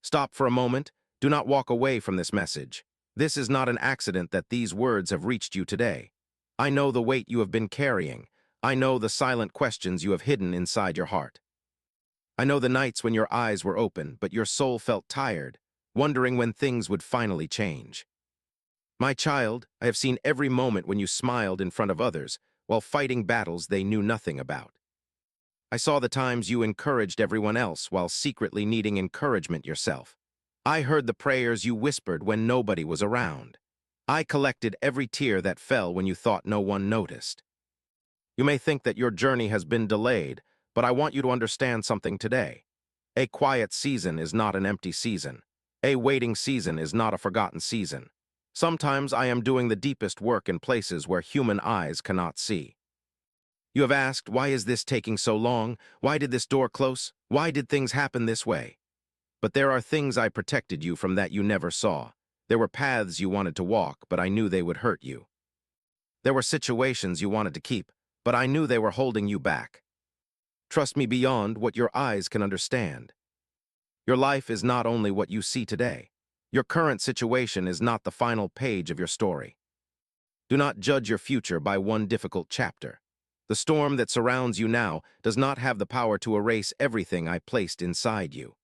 Stop for a moment. Do not walk away from this message. This is not an accident that these words have reached you today. I know the weight you have been carrying. I know the silent questions you have hidden inside your heart. I know the nights when your eyes were open, but your soul felt tired, wondering when things would finally change. My child, I have seen every moment when you smiled in front of others while fighting battles they knew nothing about. I saw the times you encouraged everyone else while secretly needing encouragement yourself. I heard the prayers you whispered when nobody was around. I collected every tear that fell when you thought no one noticed. You may think that your journey has been delayed, but I want you to understand something today. A quiet season is not an empty season. A waiting season is not a forgotten season. Sometimes I am doing the deepest work in places where human eyes cannot see. You have asked, why is this taking so long? Why did this door close? Why did things happen this way? But there are things I protected you from that you never saw. There were paths you wanted to walk, but I knew they would hurt you. There were situations you wanted to keep, but I knew they were holding you back. Trust me beyond what your eyes can understand. Your life is not only what you see today. Your current situation is not the final page of your story. Do not judge your future by one difficult chapter. The storm that surrounds you now does not have the power to erase everything I placed inside you.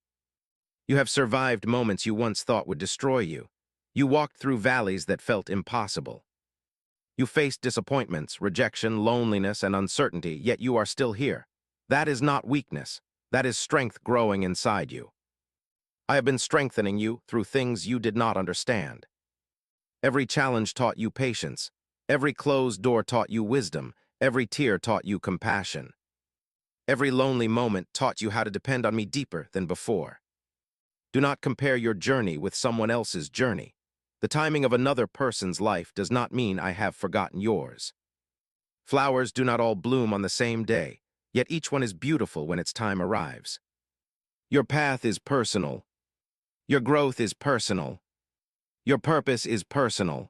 You have survived moments you once thought would destroy you. You walked through valleys that felt impossible. You faced disappointments, rejection, loneliness, and uncertainty, yet you are still here. That is not weakness. That is strength growing inside you. I have been strengthening you through things you did not understand. Every challenge taught you patience. Every closed door taught you wisdom. Every tear taught you compassion. Every lonely moment taught you how to depend on me deeper than before. Do not compare your journey with someone else's journey. The timing of another person's life does not mean I have forgotten yours. Flowers do not all bloom on the same day, yet each one is beautiful when its time arrives. Your path is personal. Your growth is personal. Your purpose is personal.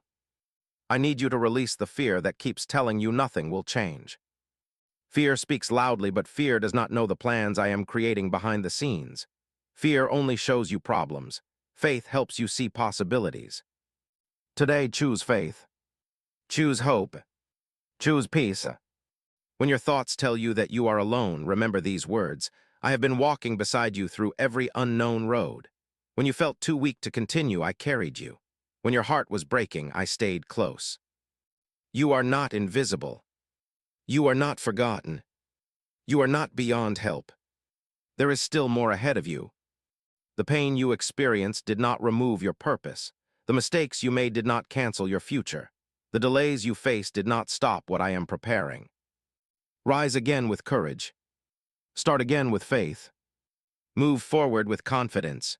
I need you to release the fear that keeps telling you nothing will change. Fear speaks loudly, but fear does not know the plans I am creating behind the scenes. Fear only shows you problems. Faith helps you see possibilities. Today, choose faith. Choose hope. Choose peace. When your thoughts tell you that you are alone, remember these words. I have been walking beside you through every unknown road. When you felt too weak to continue, I carried you. When your heart was breaking, I stayed close. You are not invisible. You are not forgotten. You are not beyond help. There is still more ahead of you. The pain you experienced did not remove your purpose. The mistakes you made did not cancel your future. The delays you faced did not stop what I am preparing. Rise again with courage. Start again with faith. Move forward with confidence.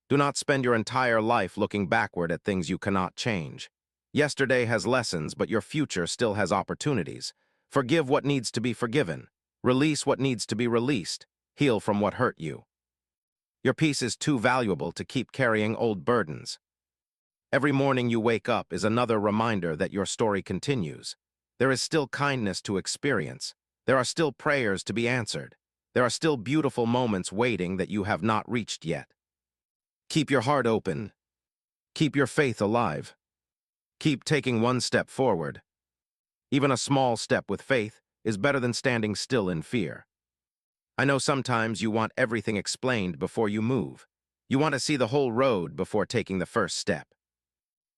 Do not spend your entire life looking backward at things you cannot change. Yesterday has lessons, but your future still has opportunities. Forgive what needs to be forgiven. Release what needs to be released. Heal from what hurt you. Your peace is too valuable to keep carrying old burdens. Every morning you wake up is another reminder that your story continues. There is still kindness to experience. There are still prayers to be answered. There are still beautiful moments waiting that you have not reached yet. Keep your heart open. Keep your faith alive. Keep taking one step forward. Even a small step with faith is better than standing still in fear. I know sometimes you want everything explained before you move. You want to see the whole road before taking the first step.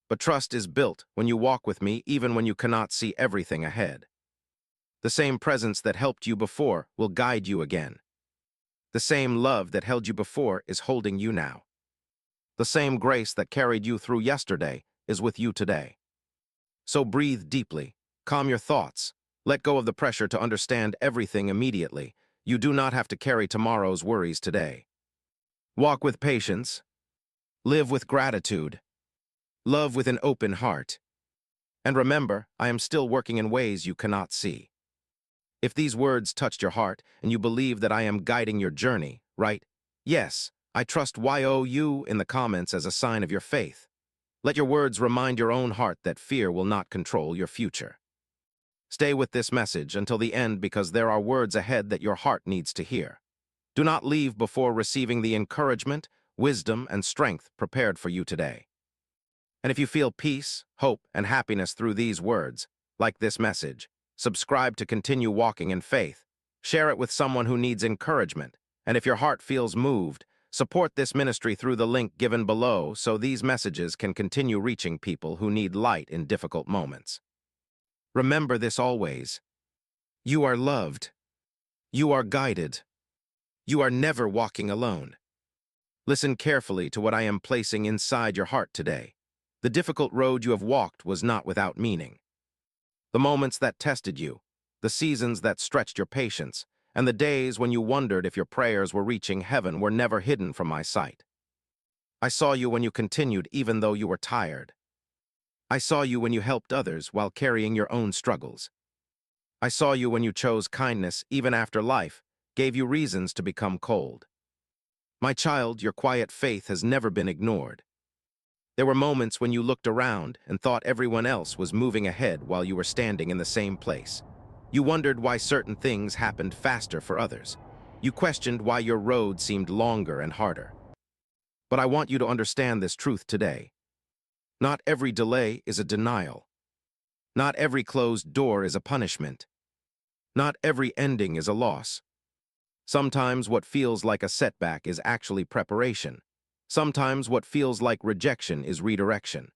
But trust is built when you walk with me even when you cannot see everything ahead. The same presence that helped you before will guide you again. The same love that held you before is holding you now. The same grace that carried you through yesterday is with you today. So breathe deeply, calm your thoughts, let go of the pressure to understand everything immediately. You do not have to carry tomorrow's worries today. Walk with patience, live with gratitude, love with an open heart. And remember, I am still working in ways you cannot see. If these words touched your heart and you believe that I am guiding your journey, write, "Yes, I trust you" in the comments as a sign of your faith. Let your words remind your own heart that fear will not control your future. Stay with this message until the end because there are words ahead that your heart needs to hear. Do not leave before receiving the encouragement, wisdom, and strength prepared for you today. And if you feel peace, hope, and happiness through these words, like this message, subscribe to continue walking in faith. Share it with someone who needs encouragement. And if your heart feels moved, support this ministry through the link given below so these messages can continue reaching people who need light in difficult moments. Remember this always. You are loved. You are guided. You are never walking alone. Listen carefully to what I am placing inside your heart today. The difficult road you have walked was not without meaning. The moments that tested you, the seasons that stretched your patience, and the days when you wondered if your prayers were reaching heaven were never hidden from my sight. I saw you when you continued even though you were tired. I saw you when you helped others while carrying your own struggles. I saw you when you chose kindness even after life gave you reasons to become cold. My child, your quiet faith has never been ignored. There were moments when you looked around and thought everyone else was moving ahead while you were standing in the same place. You wondered why certain things happened faster for others. You questioned why your road seemed longer and harder. But I want you to understand this truth today. Not every delay is a denial. Not every closed door is a punishment. Not every ending is a loss. Sometimes what feels like a setback is actually preparation. Sometimes what feels like rejection is redirection.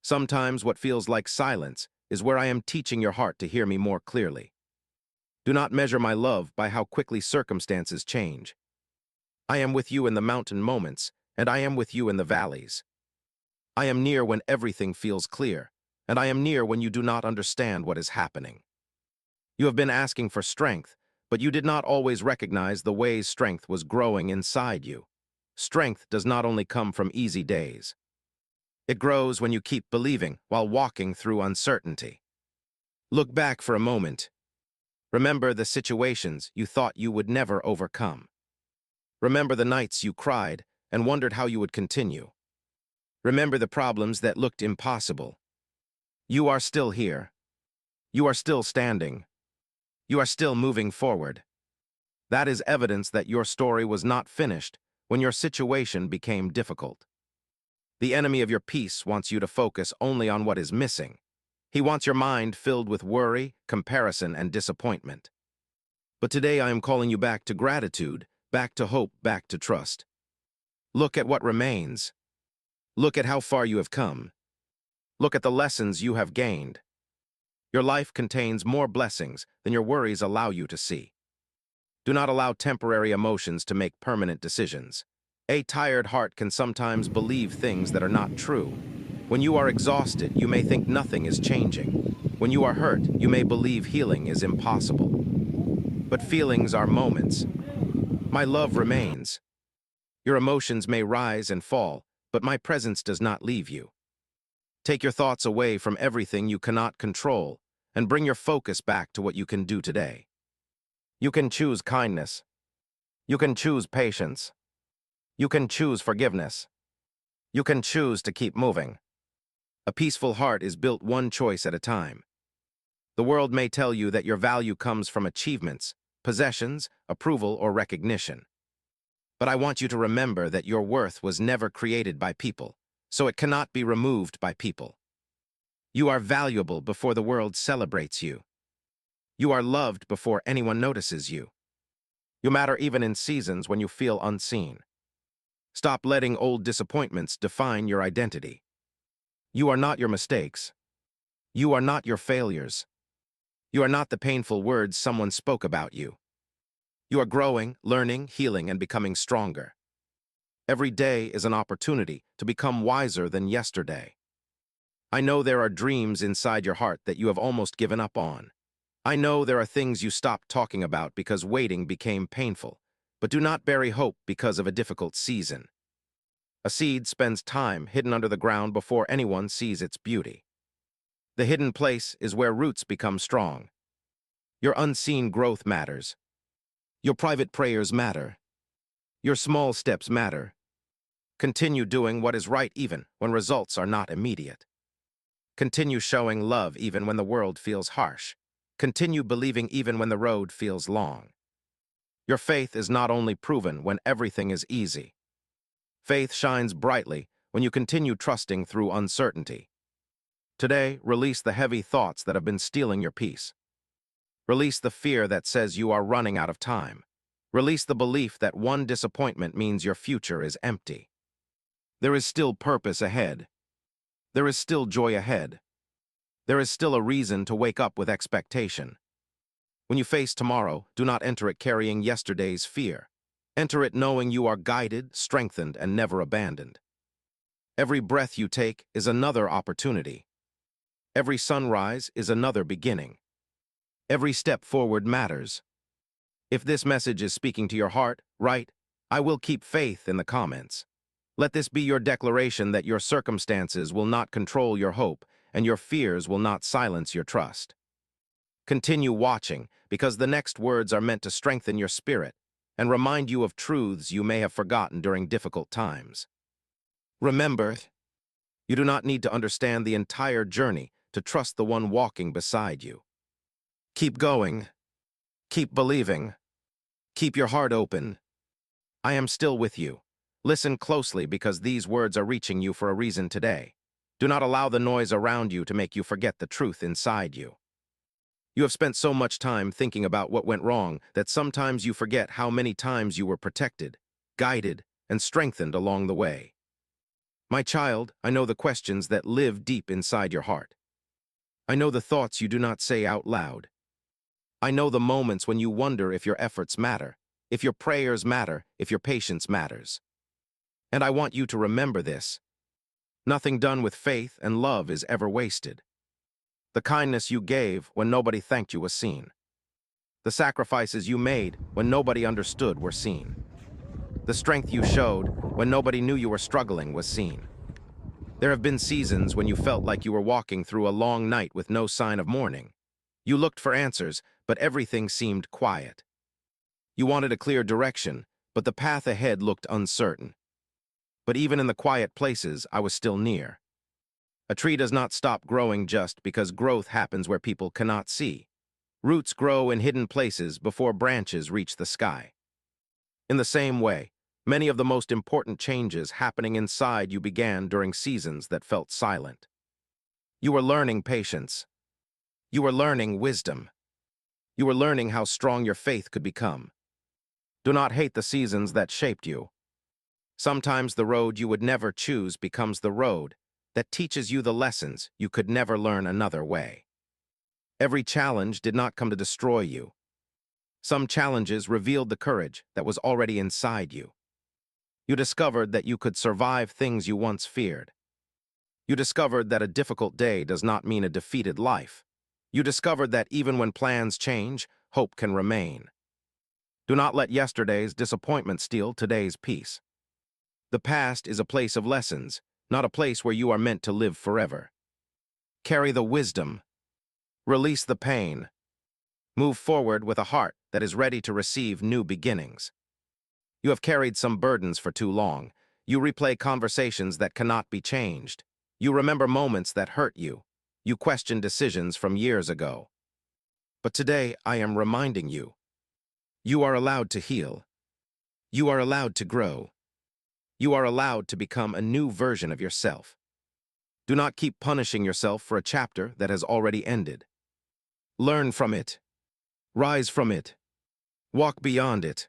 Sometimes what feels like silence is where I am teaching your heart to hear me more clearly. Do not measure my love by how quickly circumstances change. I am with you in the mountain moments, and I am with you in the valleys. I am near when everything feels clear, and I am near when you do not understand what is happening. You have been asking for strength, but you did not always recognize the ways strength was growing inside you. Strength does not only come from easy days. It grows when you keep believing while walking through uncertainty. Look back for a moment. Remember the situations you thought you would never overcome. Remember the nights you cried and wondered how you would continue. Remember the problems that looked impossible. You are still here. You are still standing. You are still moving forward. That is evidence that your story was not finished when your situation became difficult. The enemy of your peace wants you to focus only on what is missing. He wants your mind filled with worry, comparison, and disappointment. But today I am calling you back to gratitude, back to hope, back to trust. Look at what remains. Look at how far you have come. Look at the lessons you have gained. Your life contains more blessings than your worries allow you to see. Do not allow temporary emotions to make permanent decisions. A tired heart can sometimes believe things that are not true. When you are exhausted, you may think nothing is changing. When you are hurt, you may believe healing is impossible. But feelings are moments. My love remains. Your emotions may rise and fall, but my presence does not leave you. Take your thoughts away from everything you cannot control and bring your focus back to what you can do today. You can choose kindness. You can choose patience. You can choose forgiveness. You can choose to keep moving. A peaceful heart is built one choice at a time. The world may tell you that your value comes from achievements, possessions, approval, or recognition. But I want you to remember that your worth was never created by people, so it cannot be removed by people. You are valuable before the world celebrates you. You are loved before anyone notices you. You matter even in seasons when you feel unseen. Stop letting old disappointments define your identity. You are not your mistakes. You are not your failures. You are not the painful words someone spoke about you. You are growing, learning, healing, and becoming stronger. Every day is an opportunity to become wiser than yesterday. I know there are dreams inside your heart that you have almost given up on. I know there are things you stopped talking about because waiting became painful, but do not bury hope because of a difficult season. A seed spends time hidden under the ground before anyone sees its beauty. The hidden place is where roots become strong. Your unseen growth matters. Your private prayers matter. Your small steps matter. Continue doing what is right even when results are not immediate. Continue showing love even when the world feels harsh. Continue believing even when the road feels long. Your faith is not only proven when everything is easy. Faith shines brightly when you continue trusting through uncertainty. Today, release the heavy thoughts that have been stealing your peace. Release the fear that says you are running out of time. Release the belief that one disappointment means your future is empty. There is still purpose ahead. There is still joy ahead. There is still a reason to wake up with expectation. When you face tomorrow, do not enter it carrying yesterday's fear. Enter it knowing you are guided, strengthened, and never abandoned. Every breath you take is another opportunity. Every sunrise is another beginning. Every step forward matters. If this message is speaking to your heart, write, "I will keep faith" in the comments. Let this be your declaration that your circumstances will not control your hope and your fears will not silence your trust. Continue watching because the next words are meant to strengthen your spirit and remind you of truths you may have forgotten during difficult times. Remember, you do not need to understand the entire journey to trust the one walking beside you. Keep going. Keep believing. Keep your heart open. I am still with you. Listen closely because these words are reaching you for a reason today. Do not allow the noise around you to make you forget the truth inside you. You have spent so much time thinking about what went wrong that sometimes you forget how many times you were protected, guided, and strengthened along the way. My child, I know the questions that live deep inside your heart. I know the thoughts you do not say out loud. I know the moments when you wonder if your efforts matter, if your prayers matter, if your patience matters. And I want you to remember this. Nothing done with faith and love is ever wasted. The kindness you gave when nobody thanked you was seen. The sacrifices you made when nobody understood were seen. The strength you showed when nobody knew you were struggling was seen. There have been seasons when you felt like you were walking through a long night with no sign of morning. You looked for answers, but everything seemed quiet. You wanted a clear direction, but the path ahead looked uncertain. But even in the quiet places, I was still near. A tree does not stop growing just because growth happens where people cannot see. Roots grow in hidden places before branches reach the sky. In the same way, many of the most important changes happening inside you began during seasons that felt silent. You were learning patience. You were learning wisdom. You were learning how strong your faith could become. Do not hate the seasons that shaped you. Sometimes the road you would never choose becomes the road that teaches you the lessons you could never learn another way. Every challenge did not come to destroy you. Some challenges revealed the courage that was already inside you. You discovered that you could survive things you once feared. You discovered that a difficult day does not mean a defeated life. You discovered that even when plans change, hope can remain. Do not let yesterday's disappointment steal today's peace. The past is a place of lessons, not a place where you are meant to live forever. Carry the wisdom. Release the pain. Move forward with a heart that is ready to receive new beginnings. You have carried some burdens for too long. You replay conversations that cannot be changed. You remember moments that hurt you. You question decisions from years ago. But today, I am reminding you, you are allowed to heal. You are allowed to grow. You are allowed to become a new version of yourself. Do not keep punishing yourself for a chapter that has already ended. Learn from it. Rise from it. Walk beyond it.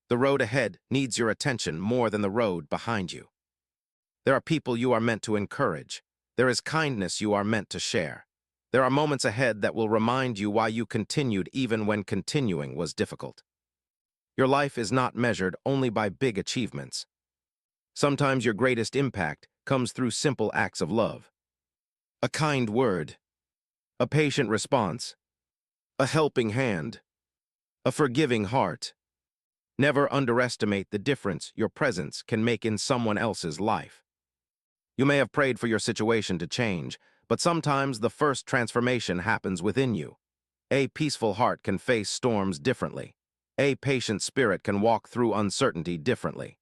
The road ahead needs your attention more than the road behind you. There are people you are meant to encourage. There is kindness you are meant to share. There are moments ahead that will remind you why you continued even when continuing was difficult. Your life is not measured only by big achievements. Sometimes your greatest impact comes through simple acts of love. A kind word, a patient response, a helping hand, a forgiving heart. Never underestimate the difference your presence can make in someone else's life. You may have prayed for your situation to change, but sometimes the first transformation happens within you. A peaceful heart can face storms differently. A patient spirit can walk through uncertainty differently.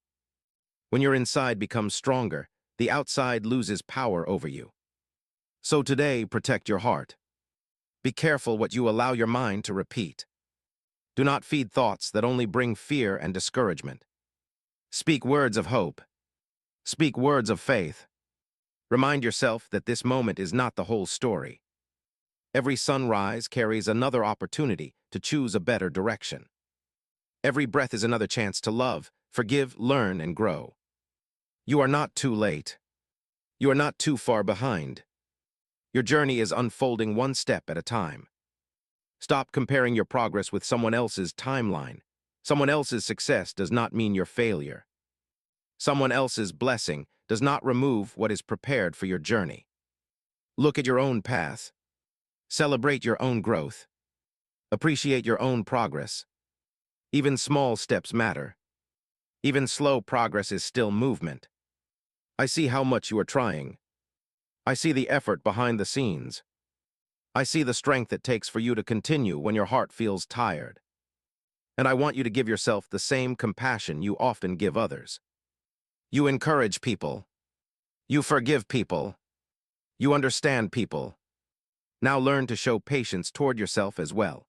When your inside becomes stronger, the outside loses power over you. So today, protect your heart. Be careful what you allow your mind to repeat. Do not feed thoughts that only bring fear and discouragement. Speak words of hope. Speak words of faith. Remind yourself that this moment is not the whole story. Every sunrise carries another opportunity to choose a better direction. Every breath is another chance to love, forgive, learn, and grow. You are not too late. You are not too far behind. Your journey is unfolding one step at a time. Stop comparing your progress with someone else's timeline. Someone else's success does not mean your failure. Someone else's blessing does not remove what is prepared for your journey. Look at your own path. Celebrate your own growth. Appreciate your own progress. Even small steps matter. Even slow progress is still movement. I see how much you are trying. I see the effort behind the scenes. I see the strength it takes for you to continue when your heart feels tired. And I want you to give yourself the same compassion you often give others. You encourage people. You forgive people. You understand people. Now learn to show patience toward yourself as well.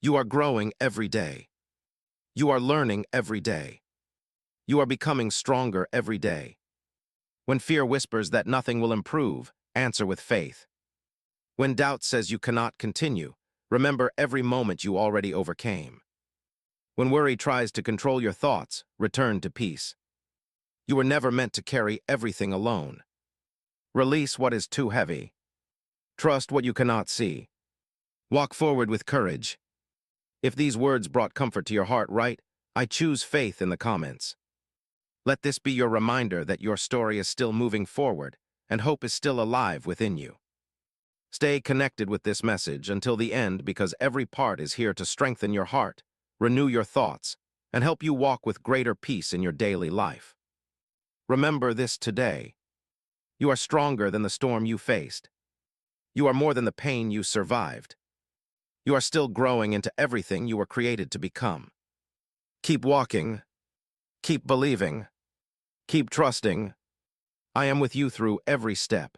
You are growing every day. You are learning every day. You are becoming stronger every day. When fear whispers that nothing will improve, answer with faith. When doubt says you cannot continue, remember every moment you already overcame. When worry tries to control your thoughts, return to peace. You were never meant to carry everything alone. Release what is too heavy. Trust what you cannot see. Walk forward with courage. If these words brought comfort to your heart, write, "I choose faith" in the comments. Let this be your reminder that your story is still moving forward and hope is still alive within you. Stay connected with this message until the end because every part is here to strengthen your heart, renew your thoughts, and help you walk with greater peace in your daily life. Remember this today. You are stronger than the storm you faced. You are more than the pain you survived. You are still growing into everything you were created to become. Keep walking. Keep believing. Keep trusting. I am with you through every step.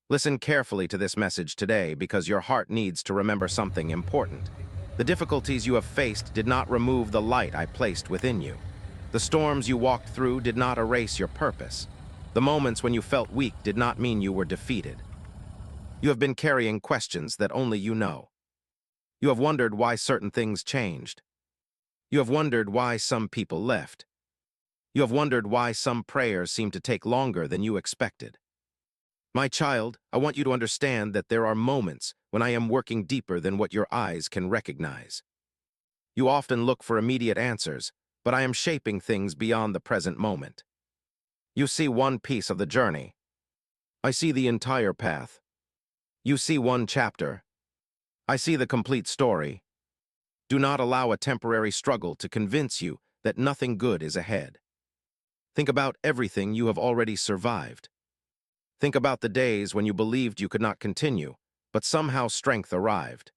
Listen carefully to this message today because your heart needs to remember something important. The difficulties you have faced did not remove the light I placed within you. The storms you walked through did not erase your purpose. The moments when you felt weak did not mean you were defeated. You have been carrying questions that only you know. You have wondered why certain things changed. You have wondered why some people left. You have wondered why some prayers seem to take longer than you expected. My child, I want you to understand that there are moments when I am working deeper than what your eyes can recognize. You often look for immediate answers, but I am shaping things beyond the present moment. You see one piece of the journey. I see the entire path. You see one chapter. I see the complete story. Do not allow a temporary struggle to convince you that nothing good is ahead. Think about everything you have already survived. Think about the days when you believed you could not continue, but somehow strength arrived.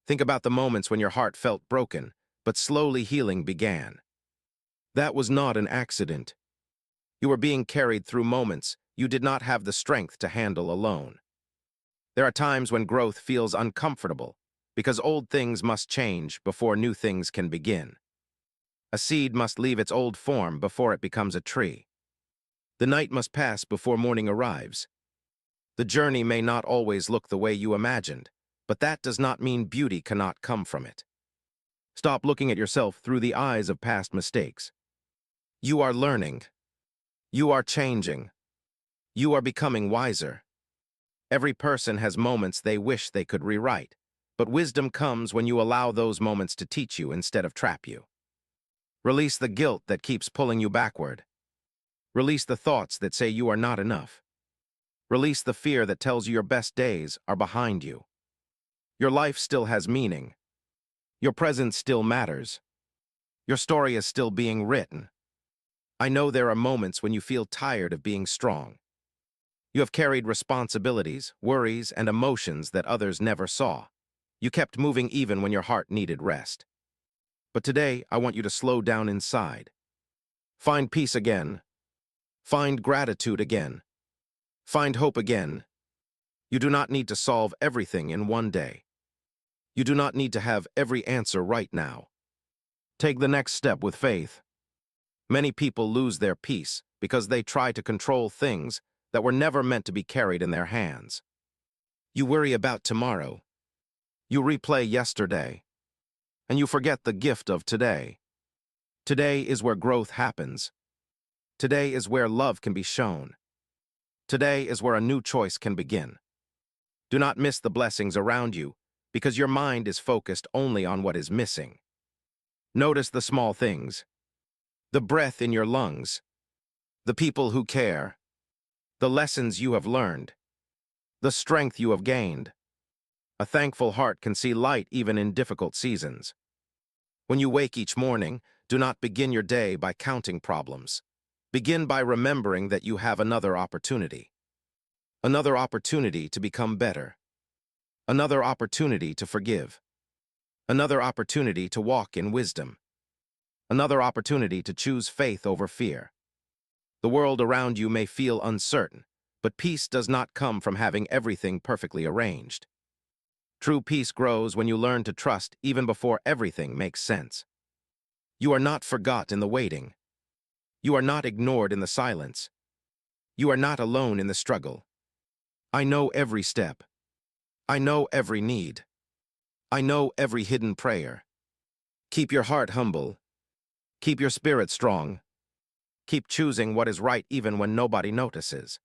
Think about the moments when your heart felt broken, but slowly healing began. That was not an accident. You were being carried through moments you did not have the strength to handle alone. There are times when growth feels uncomfortable, because old things must change before new things can begin. A seed must leave its old form before it becomes a tree. The night must pass before morning arrives. The journey may not always look the way you imagined, but that does not mean beauty cannot come from it. Stop looking at yourself through the eyes of past mistakes. You are learning. You are changing. You are becoming wiser. Every person has moments they wish they could rewrite, but wisdom comes when you allow those moments to teach you instead of trap you. Release the guilt that keeps pulling you backward. Release the thoughts that say you are not enough. Release the fear that tells you your best days are behind you. Your life still has meaning. Your presence still matters. Your story is still being written. I know there are moments when you feel tired of being strong. You have carried responsibilities, worries, and emotions that others never saw. You kept moving even when your heart needed rest. But today, I want you to slow down inside. Find peace again. Find gratitude again. Find hope again. You do not need to solve everything in one day. You do not need to have every answer right now. Take the next step with faith. Many people lose their peace because they try to control things that were never meant to be carried in their hands. You worry about tomorrow. You replay yesterday. And you forget the gift of today. Today is where growth happens. Today is where love can be shown. Today is where a new choice can begin. Do not miss the blessings around you, because your mind is focused only on what is missing. Notice the small things. The breath in your lungs. The people who care. The lessons you have learned. The strength you have gained. A thankful heart can see light even in difficult seasons. When you wake each morning, do not begin your day by counting problems. Begin by remembering that you have another opportunity. Another opportunity to become better. Another opportunity to forgive. Another opportunity to walk in wisdom. Another opportunity to choose faith over fear. The world around you may feel uncertain, but peace does not come from having everything perfectly arranged. True peace grows when you learn to trust even before everything makes sense. You are not forgot in the waiting. You are not ignored in the silence. You are not alone in the struggle. I know every step. I know every need. I know every hidden prayer. Keep your heart humble. Keep your spirit strong. Keep choosing what is right even when nobody notices.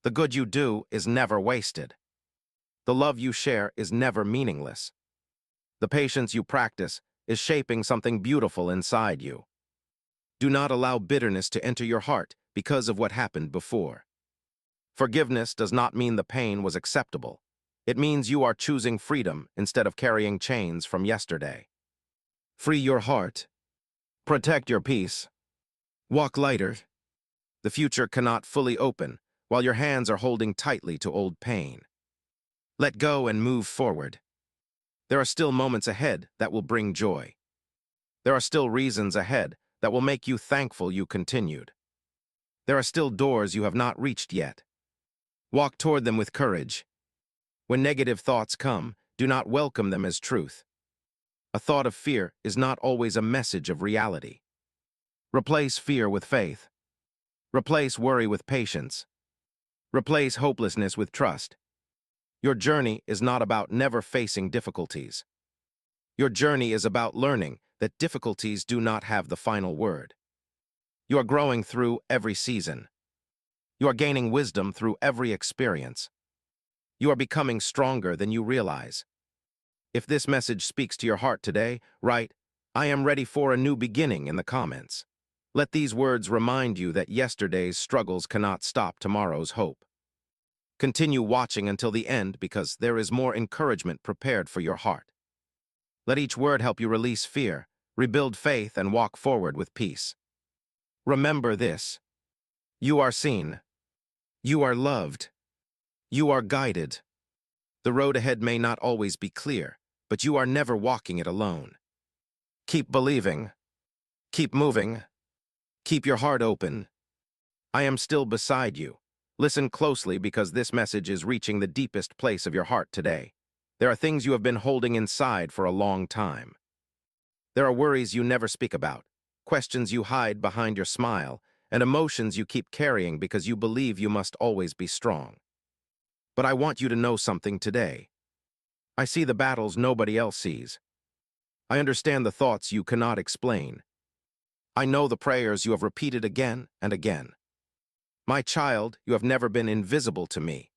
The good you do is never wasted. The love you share is never meaningless. The patience you practice is shaping something beautiful inside you. Do not allow bitterness to enter your heart because of what happened before. Forgiveness does not mean the pain was acceptable. It means you are choosing freedom instead of carrying chains from yesterday. Free your heart. Protect your peace. Walk lighter. The future cannot fully open while your hands are holding tightly to old pain. Let go and move forward. There are still moments ahead that will bring joy. There are still reasons ahead that will make you thankful you continued. There are still doors you have not reached yet. Walk toward them with courage. When negative thoughts come, do not welcome them as truth. A thought of fear is not always a message of reality. Replace fear with faith. Replace worry with patience. Replace hopelessness with trust. Your journey is not about never facing difficulties. Your journey is about learning that difficulties do not have the final word. You are growing through every season. You are gaining wisdom through every experience. You are becoming stronger than you realize. If this message speaks to your heart today, write, "I am ready for a new beginning" in the comments. Let these words remind you that yesterday's struggles cannot stop tomorrow's hope. Continue watching until the end because there is more encouragement prepared for your heart. Let each word help you release fear, rebuild faith, and walk forward with peace. Remember this: you are seen. You are loved. You are guided. The road ahead may not always be clear, but you are never walking it alone. Keep believing. Keep moving. Keep your heart open. I am still beside you. Listen closely because this message is reaching the deepest place of your heart today. There are things you have been holding inside for a long time. There are worries you never speak about, questions you hide behind your smile, and emotions you keep carrying because you believe you must always be strong. But I want you to know something today. I see the battles nobody else sees. I understand the thoughts you cannot explain. I know the prayers you have repeated again and again. My child, you have never been invisible to me.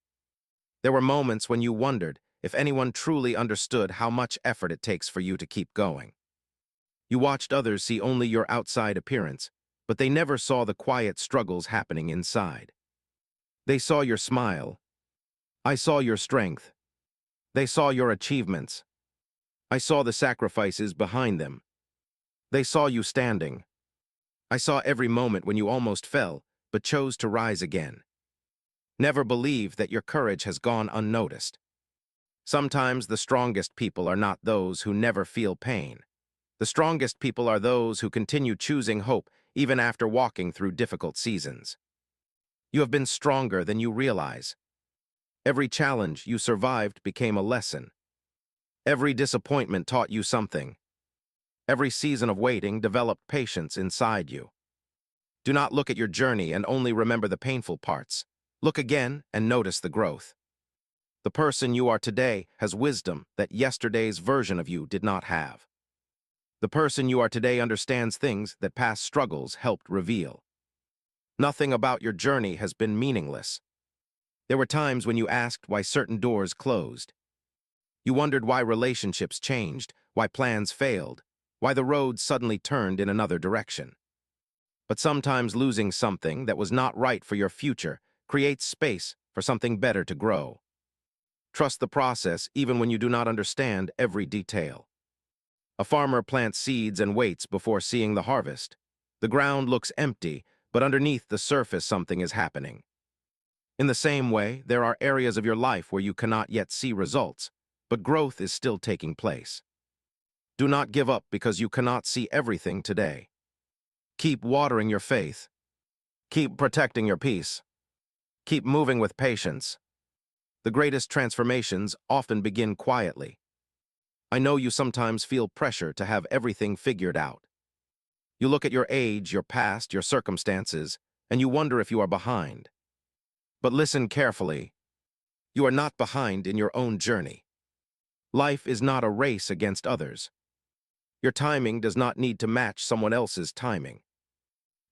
There were moments when you wondered if anyone truly understood how much effort it takes for you to keep going. You watched others see only your outside appearance, but they never saw the quiet struggles happening inside. They saw your smile. I saw your strength. They saw your achievements. I saw the sacrifices behind them. They saw you standing. I saw every moment when you almost fell, but chose to rise again. Never believe that your courage has gone unnoticed. Sometimes the strongest people are not those who never feel pain. The strongest people are those who continue choosing hope even after walking through difficult seasons. You have been stronger than you realize. Every challenge you survived became a lesson. Every disappointment taught you something. Every season of waiting developed patience inside you. Do not look at your journey and only remember the painful parts. Look again and notice the growth. The person you are today has wisdom that yesterday's version of you did not have. The person you are today understands things that past struggles helped reveal. Nothing about your journey has been meaningless. There were times when you asked why certain doors closed. You wondered why relationships changed, why plans failed, why the road suddenly turned in another direction. But sometimes losing something that was not right for your future creates space for something better to grow. Trust the process even when you do not understand every detail. A farmer plants seeds and waits before seeing the harvest. The ground looks empty, but underneath the surface something is happening. In the same way, there are areas of your life where you cannot yet see results, but growth is still taking place. Do not give up because you cannot see everything today. Keep watering your faith. Keep protecting your peace. Keep moving with patience. The greatest transformations often begin quietly. I know you sometimes feel pressure to have everything figured out. You look at your age, your past, your circumstances, and you wonder if you are behind. But listen carefully. You are not behind in your own journey. Life is not a race against others. Your timing does not need to match someone else's timing.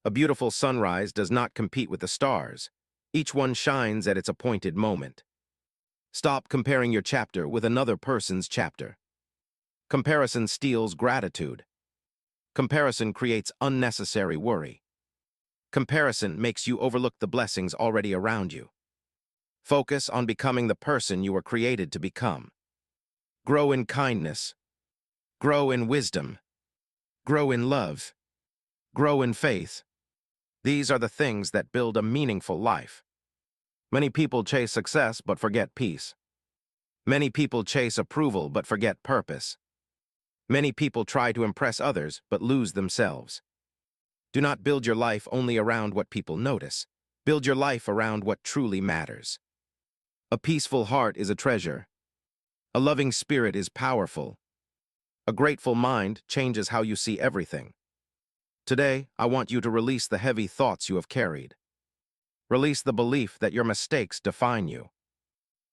A beautiful sunrise does not compete with the stars. Each one shines at its appointed moment. Stop comparing your chapter with another person's chapter. Comparison steals gratitude. Comparison creates unnecessary worry. Comparison makes you overlook the blessings already around you. Focus on becoming the person you were created to become. Grow in kindness. Grow in wisdom. Grow in love. Grow in faith. These are the things that build a meaningful life. Many people chase success but forget peace. Many people chase approval but forget purpose. Many people try to impress others but lose themselves. Do not build your life only around what people notice. Build your life around what truly matters. A peaceful heart is a treasure. A loving spirit is powerful. A grateful mind changes how you see everything. Today, I want you to release the heavy thoughts you have carried. Release the belief that your mistakes define you.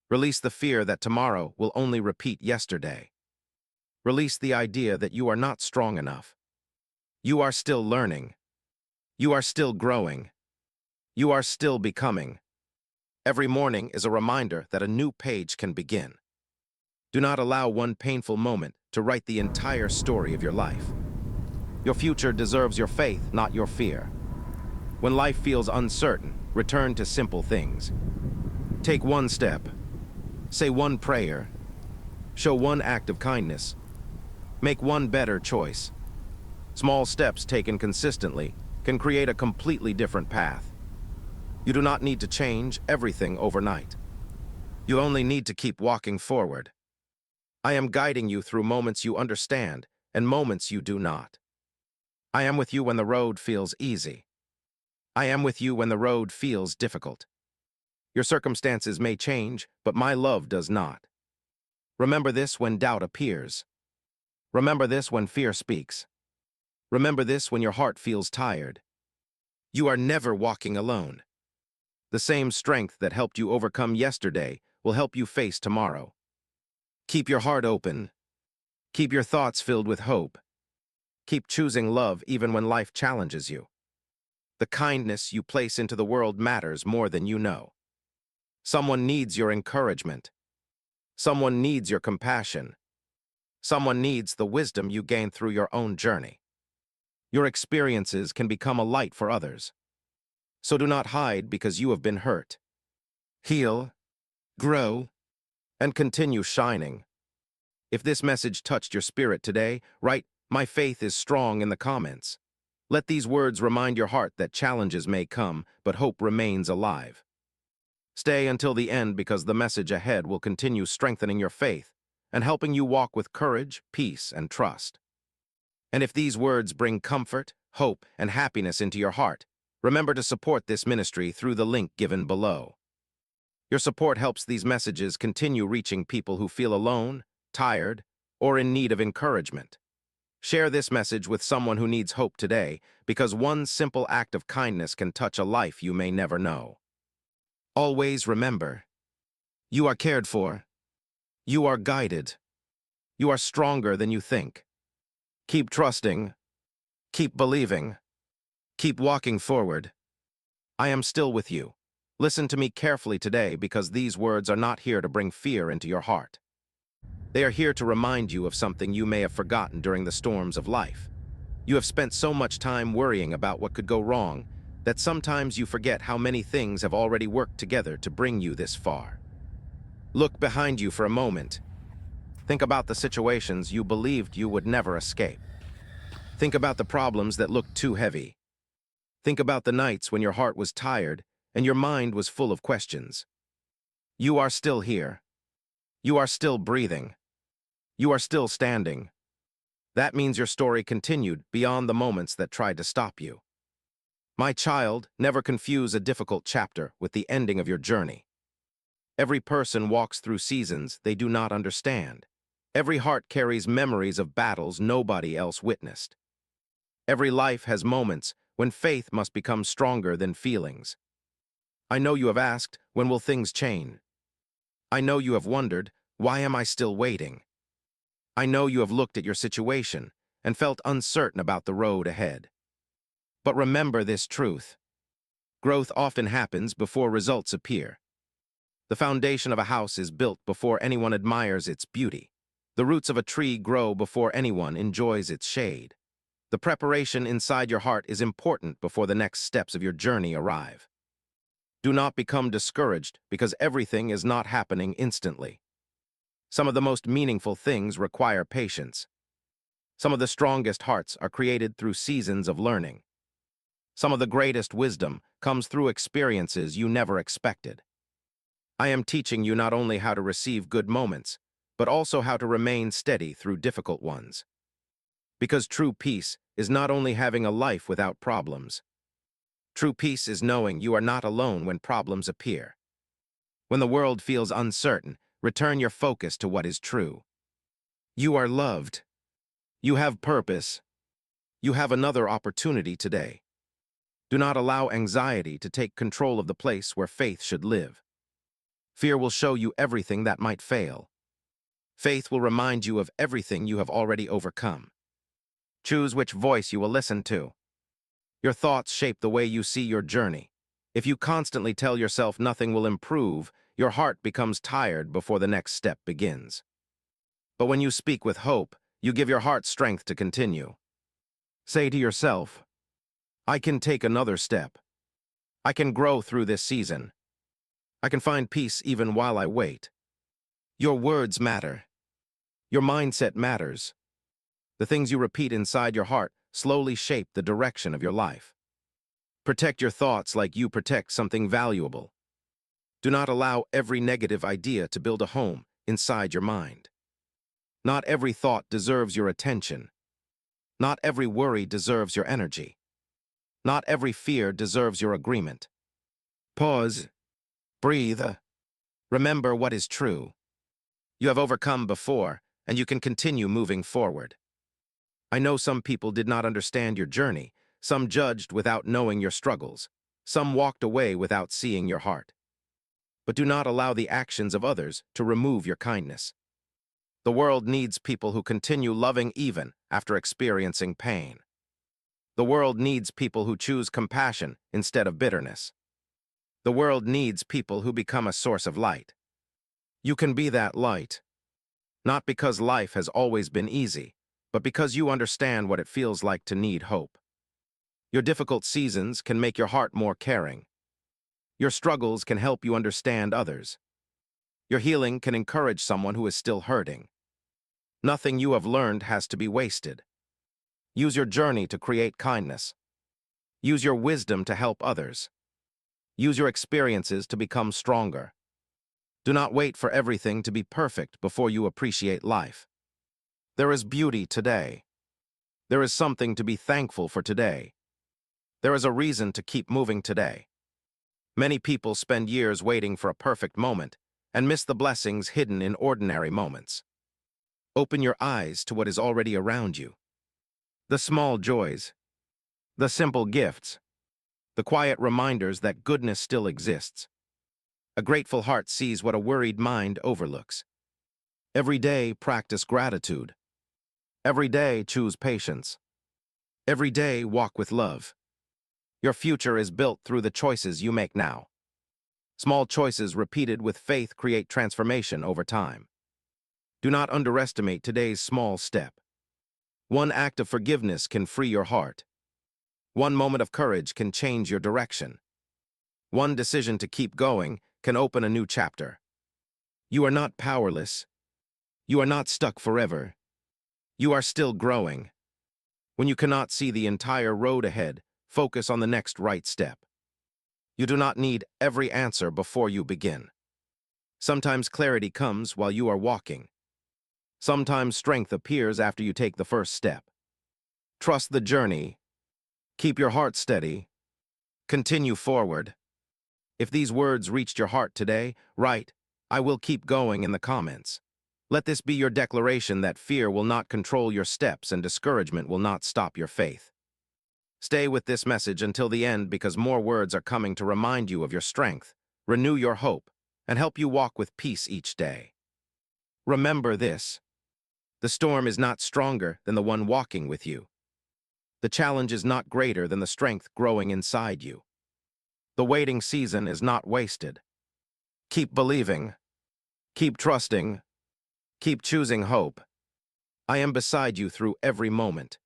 Release the fear that tomorrow will only repeat yesterday. Release the idea that you are not strong enough. You are still learning. You are still growing. You are still becoming. Every morning is a reminder that a new page can begin. Do not allow one painful moment to write the entire story of your life. Your future deserves your faith, not your fear. When life feels uncertain, return to simple things. Take one step. Say one prayer. Show one act of kindness. Make one better choice. Small steps taken consistently can create a completely different path. You do not need to change everything overnight. You only need to keep walking forward. I am guiding you through moments you understand and moments you do not. I am with you when the road feels easy. I am with you when the road feels difficult. Your circumstances may change, but my love does not. Remember this when doubt appears. Remember this when fear speaks. Remember this when your heart feels tired. You are never walking alone. The same strength that helped you overcome yesterday will help you face tomorrow. Keep your heart open. Keep your thoughts filled with hope. Keep choosing love even when life challenges you. The kindness you place into the world matters more than you know. Someone needs your encouragement. Someone needs your compassion. Someone needs the wisdom you gain through your own journey. Your experiences can become a light for others. So do not hide because you have been hurt. Heal, grow, and continue shining. If this message touched your spirit today, write, "My faith is strong" in the comments. Let these words remind your heart that challenges may come, but hope remains alive. Stay until the end because the message ahead will continue strengthening your faith and helping you walk with courage, peace, and trust. And if these words bring comfort, hope, and happiness into your heart, remember to support this ministry through the link given below. Your support helps these messages continue reaching people who feel alone, tired, or in need of encouragement. Share this message with someone who needs hope today, because one simple act of kindness can touch a life you may never know. Always remember, you are cared for. You are guided. You are stronger than you think. Keep trusting. Keep believing. Keep walking forward. I am still with you. Listen to me carefully today, because these words are not here to bring fear into your heart. They are here to remind you of something you may have forgotten during the storms of life. You have spent so much time worrying about what could go wrong that sometimes you forget how many things have already worked together to bring you this far. Look behind you for a moment. Think about the situations you believed you would never escape. Think about the problems that looked too heavy. Think about the nights when your heart was tired and your mind was full of questions. You are still here. You are still breathing. You are still standing. That means your story continued beyond the moments that tried to stop you. My child, never confuse a difficult chapter with the ending of your journey. Every person walks through seasons they do not understand. Every heart carries memories of battles nobody else witnessed. Every life has moments when faith must become stronger than feelings. I know you have asked, when will things change? I know you have wondered, why am I still waiting? I know you have looked at your situation and felt uncertain about the road ahead. But remember this truth. Growth often happens before results appear. The foundation of a house is built before anyone admires its beauty. The roots of a tree grow before anyone enjoys its shade. The preparation inside your heart is important before the next steps of your journey arrive. Do not become discouraged because everything is not happening instantly. Some of the most meaningful things require patience. Some of the strongest hearts are created through seasons of learning. Some of the greatest wisdom comes through experiences you never expected. I am teaching you not only how to receive good moments, but also how to remain steady through difficult ones. Because true peace is not only having a life without problems. True peace is knowing you are not alone when problems appear. When the world feels uncertain, return your focus to what is true. You are loved. You have purpose. You have another opportunity today. Do not allow anxiety to take control of the place where faith should live. Fear will show you everything that might fail. Faith will remind you of everything you have already overcome. Choose which voice you will listen to. Your thoughts shape the way you see your journey. If you constantly tell yourself nothing will improve, your heart becomes tired before the next step begins. But when you speak with hope, you give your heart strength to continue. Say to yourself, I can take another step. I can grow through this season. I can find peace even while I wait. Your words matter. Your mindset matters. The things you repeat inside your heart slowly shape the direction of your life. Protect your thoughts like you protect something valuable. Do not allow every negative idea to build a home inside your mind. Not every thought deserves your attention. Not every worry deserves your energy. Not every fear deserves your agreement. Pause. Breathe. Remember what is true. You have overcome before, and you can continue moving forward. I know some people did not understand your journey. Some judged without knowing your struggles. Some walked away without seeing your heart. But do not allow the actions of others to remove your kindness. The world needs people who continue loving even after experiencing pain. The world needs people who choose compassion instead of bitterness. The world needs people who become a source of light. You can be that light, not because life has always been easy, but because you understand what it feels like to need hope. Your difficult seasons can make your heart more caring. Your struggles can help you understand others. Your healing can encourage someone who is still hurting. Nothing you have learned has to be wasted. Use your journey to create kindness. Use your wisdom to help others. Use your experiences to become stronger. Do not wait for everything to be perfect before you appreciate life. There is beauty today. There is something to be thankful for today. There is a reason to keep moving today. Many people spend years waiting for a perfect moment and miss the blessings hidden in ordinary moments. Open your eyes to what is already around you. The small joys, the simple gifts, the quiet reminders that goodness still exists. A grateful heart sees what a worried mind overlooks. Every day, practice gratitude. Every day, choose patience. Every day, walk with love. Your future is built through the choices you make now. Small choices repeated with faith create transformation over time. Do not underestimate today's small step. One act of forgiveness can free your heart. One moment of courage can change your direction. One decision to keep going can open a new chapter. You are not powerless. You are not stuck forever. You are still growing. When you cannot see the entire road ahead, focus on the next right step. You do not need every answer before you begin. Sometimes clarity comes while you are walking. Sometimes strength appears after you take the first step. Trust the journey. Keep your heart steady. Continue forward. If these words reached your heart today, write, "I will keep going" in the comments. Let this be your declaration that fear will not control your steps and discouragement will not stop your faith. Stay with this message until the end because more words are coming to remind you of your strength, renew your hope, and help you walk with peace each day. Remember this: the storm is not stronger than the one walking with you. The challenge is not greater than the strength growing inside you. The waiting season is not wasted. Keep believing. Keep trusting. Keep choosing hope. I am beside you through every moment.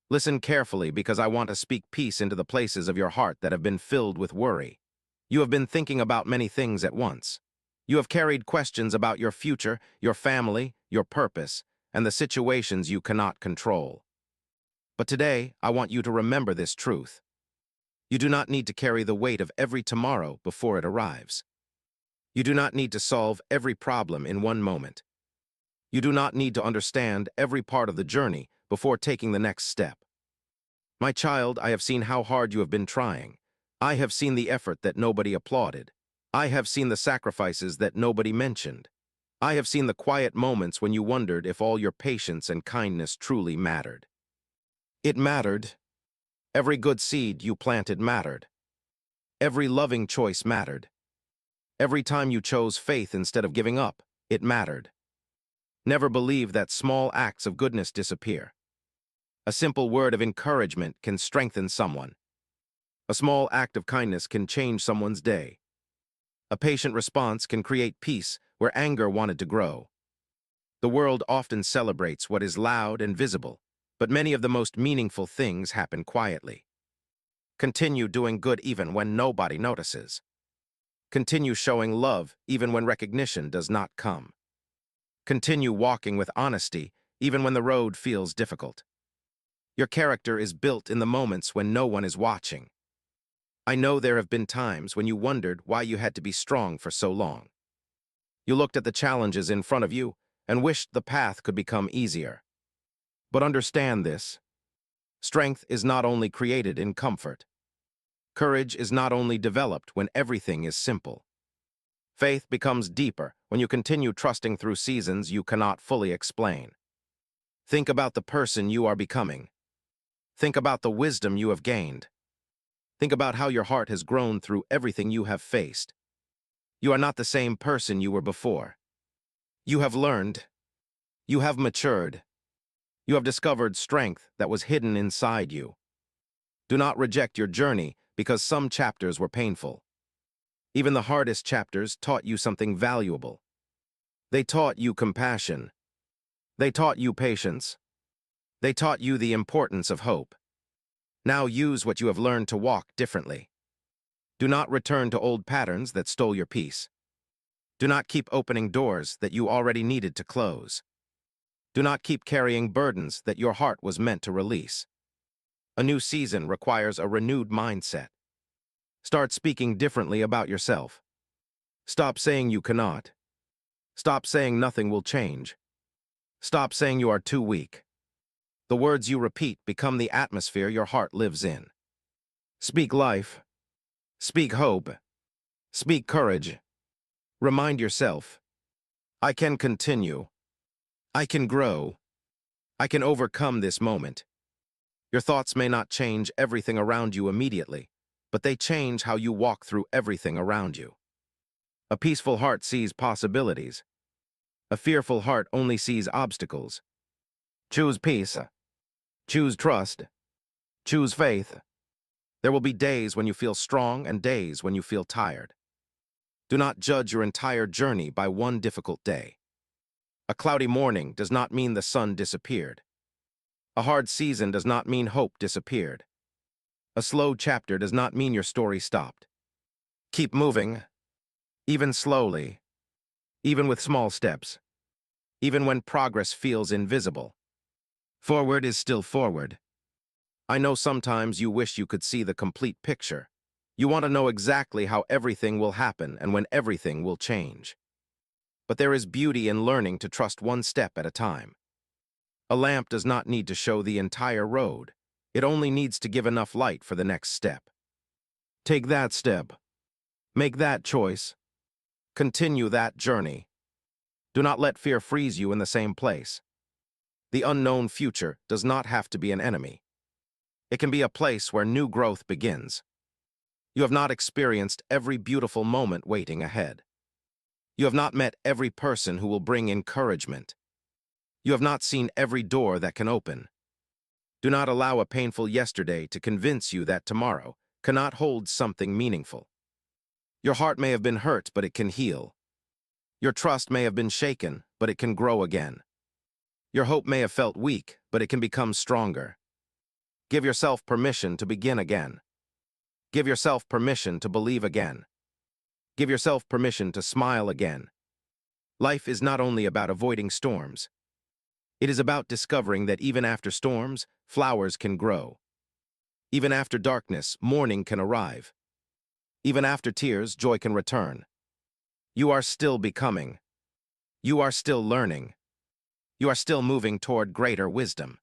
Listen carefully because I want to speak peace into the places of your heart that have been filled with worry. You have been thinking about many things at once. You have carried questions about your future, your family, your purpose, and the situations you cannot control. But today, I want you to remember this truth. You do not need to carry the weight of every tomorrow before it arrives. You do not need to solve every problem in one moment. You do not need to understand every part of the journey before taking the next step. My child, I have seen how hard you have been trying. I have seen the effort that nobody applauded. I have seen the sacrifices that nobody mentioned. I have seen the quiet moments when you wondered if all your patience and kindness truly mattered. It mattered. Every good seed you planted mattered. Every loving choice mattered. Every time you chose faith instead of giving up, it mattered. Never believe that small acts of goodness disappear. A simple word of encouragement can strengthen someone. A small act of kindness can change someone's day. A patient response can create peace where anger wanted to grow. The world often celebrates what is loud and visible, but many of the most meaningful things happen quietly. Continue doing good even when nobody notices. Continue showing love even when recognition does not come. Continue walking with honesty even when the road feels difficult. Your character is built in the moments when no one is watching. I know there have been times when you wondered why you had to be strong for so long. You looked at the challenges in front of you and wished the path could become easier. But understand this: strength is not only created in comfort. Courage is not only developed when everything is simple. Faith becomes deeper when you continue trusting through seasons you cannot fully explain. Think about the person you are becoming. Think about the wisdom you have gained. Think about how your heart has grown through everything you have faced. You are not the same person you were before. You have learned. You have matured. You have discovered strength that was hidden inside you. Do not reject your journey because some chapters were painful. Even the hardest chapters taught you something valuable. They taught you compassion. They taught you patience. They taught you the importance of hope. Now use what you have learned to walk differently. Do not return to old patterns that stole your peace. Do not keep opening doors that you already needed to close. Do not keep carrying burdens that your heart was meant to release. A new season requires a renewed mindset. Start speaking differently about yourself. Stop saying you cannot. Stop saying nothing will change. Stop saying you are too weak. The words you repeat become the atmosphere your heart lives in. Speak life. Speak hope. Speak courage. Remind yourself, I can continue. I can grow. I can overcome this moment. Your thoughts may not change everything around you immediately, but they change how you walk through everything around you. A peaceful heart sees possibilities. A fearful heart only sees obstacles. Choose peace. Choose trust. Choose faith. There will be days when you feel strong and days when you feel tired. Do not judge your entire journey by one difficult day. A cloudy morning does not mean the sun disappeared. A hard season does not mean hope disappeared. A slow chapter does not mean your story stopped. Keep moving, even slowly, even with small steps, even when progress feels invisible. Forward is still forward. I know sometimes you wish you could see the complete picture. You want to know exactly how everything will happen and when everything will change. But there is beauty in learning to trust one step at a time. A lamp does not need to show the entire road. It only needs to give enough light for the next step. Take that step. Make that choice. Continue that journey. Do not let fear freeze you in the same place. The unknown future does not have to be an enemy. It can be a place where new growth begins. You have not experienced every beautiful moment waiting ahead. You have not met every person who will bring encouragement. You have not seen every door that can open. Do not allow a painful yesterday to convince you that tomorrow cannot hold something meaningful. Your heart may have been hurt, but it can heal. Your trust may have been shaken, but it can grow again. Your hope may have felt weak, but it can become stronger. Give yourself permission to begin again. Give yourself permission to believe again. Give yourself permission to smile again. Life is not only about avoiding storms. It is about discovering that even after storms, flowers can grow. Even after darkness, morning can arrive. Even after tears, joy can return. You are still becoming. You are still learning. You are still moving toward greater wisdom.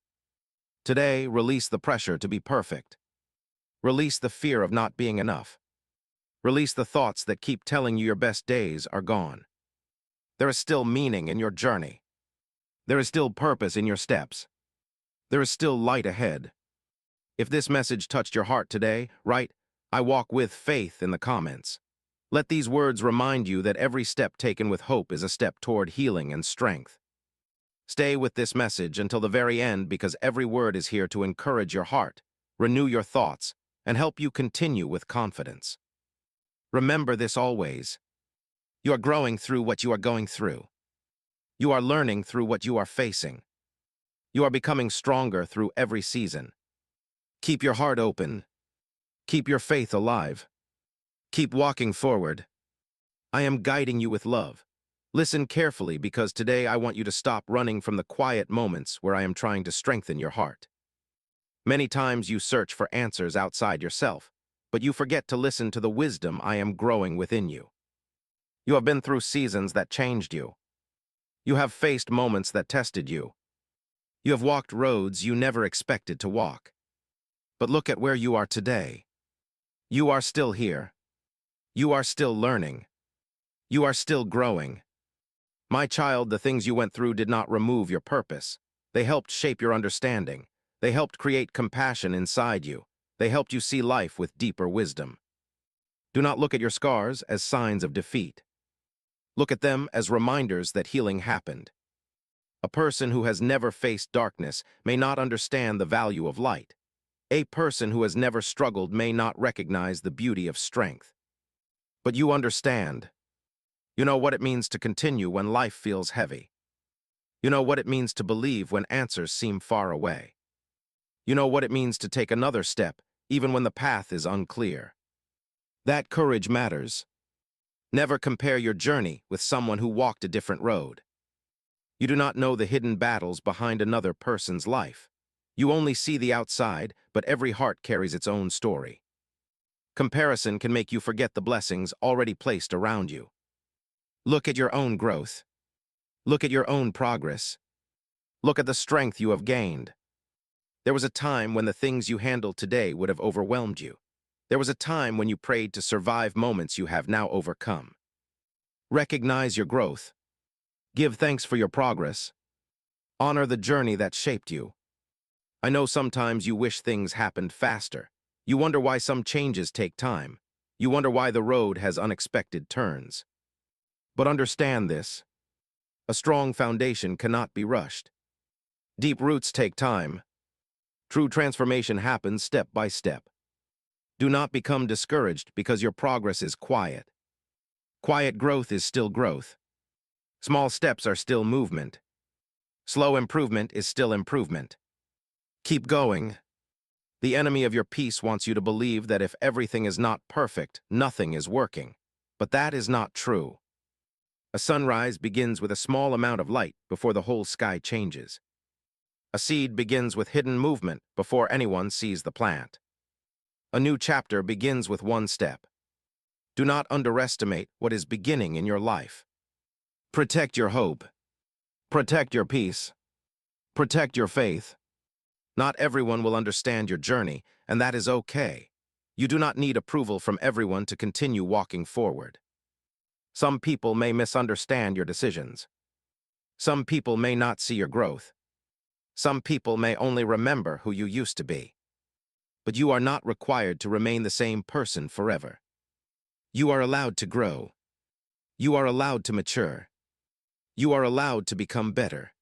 Today, release the pressure to be perfect. Release the fear of not being enough. Release the thoughts that keep telling you your best days are gone. There is still meaning in your journey. There is still purpose in your steps. There is still light ahead. If this message touched your heart today, write, "I walk with faith" in the comments. Let these words remind you that every step taken with hope is a step toward healing and strength. Stay with this message until the very end because every word is here to encourage your heart, renew your thoughts, and help you continue with confidence. Remember this always. You are growing through what you are going through. You are learning through what you are facing. You are becoming stronger through every season. Keep your heart open. Keep your faith alive. Keep walking forward. I am guiding you with love. Listen carefully because today I want you to stop running from the quiet moments where I am trying to strengthen your heart. Many times you search for answers outside yourself, but you forget to listen to the wisdom I am growing within you. You have been through seasons that changed you. You have faced moments that tested you. You have walked roads you never expected to walk. But look at where you are today. You are still here. You are still learning. You are still growing. My child, the things you went through did not remove your purpose. They helped shape your understanding. They helped create compassion inside you. They helped you see life with deeper wisdom. Do not look at your scars as signs of defeat. Look at them as reminders that healing happened. A person who has never faced darkness may not understand the value of light. A person who has never struggled may not recognize the beauty of strength. But you understand. You know what it means to continue when life feels heavy. You know what it means to believe when answers seem far away. You know what it means to take another step, even when the path is unclear. That courage matters. Never compare your journey with someone who walked a different road. You do not know the hidden battles behind another person's life. You only see the outside, but every heart carries its own story. Comparison can make you forget the blessings already placed around you. Look at your own growth. Look at your own progress. Look at the strength you have gained. There was a time when the things you handle today would have overwhelmed you. There was a time when you prayed to survive moments you have now overcome. Recognize your growth. Give thanks for your progress. Honor the journey that shaped you. I know sometimes you wish things happened faster. You wonder why some changes take time. You wonder why the road has unexpected turns. But understand this. A strong foundation cannot be rushed. Deep roots take time. True transformation happens step by step. Do not become discouraged because your progress is quiet. Quiet growth is still growth. Small steps are still movement. Slow improvement is still improvement. Keep going. The enemy of your peace wants you to believe that if everything is not perfect, nothing is working. But that is not true. A sunrise begins with a small amount of light before the whole sky changes. A seed begins with hidden movement before anyone sees the plant. A new chapter begins with one step. Do not underestimate what is beginning in your life. Protect your hope. Protect your peace. Protect your faith. Not everyone will understand your journey, and that is okay. You do not need approval from everyone to continue walking forward. Some people may misunderstand your decisions. Some people may not see your growth. Some people may only remember who you used to be. But you are not required to remain the same person forever. You are allowed to grow. You are allowed to mature. You are allowed to become better.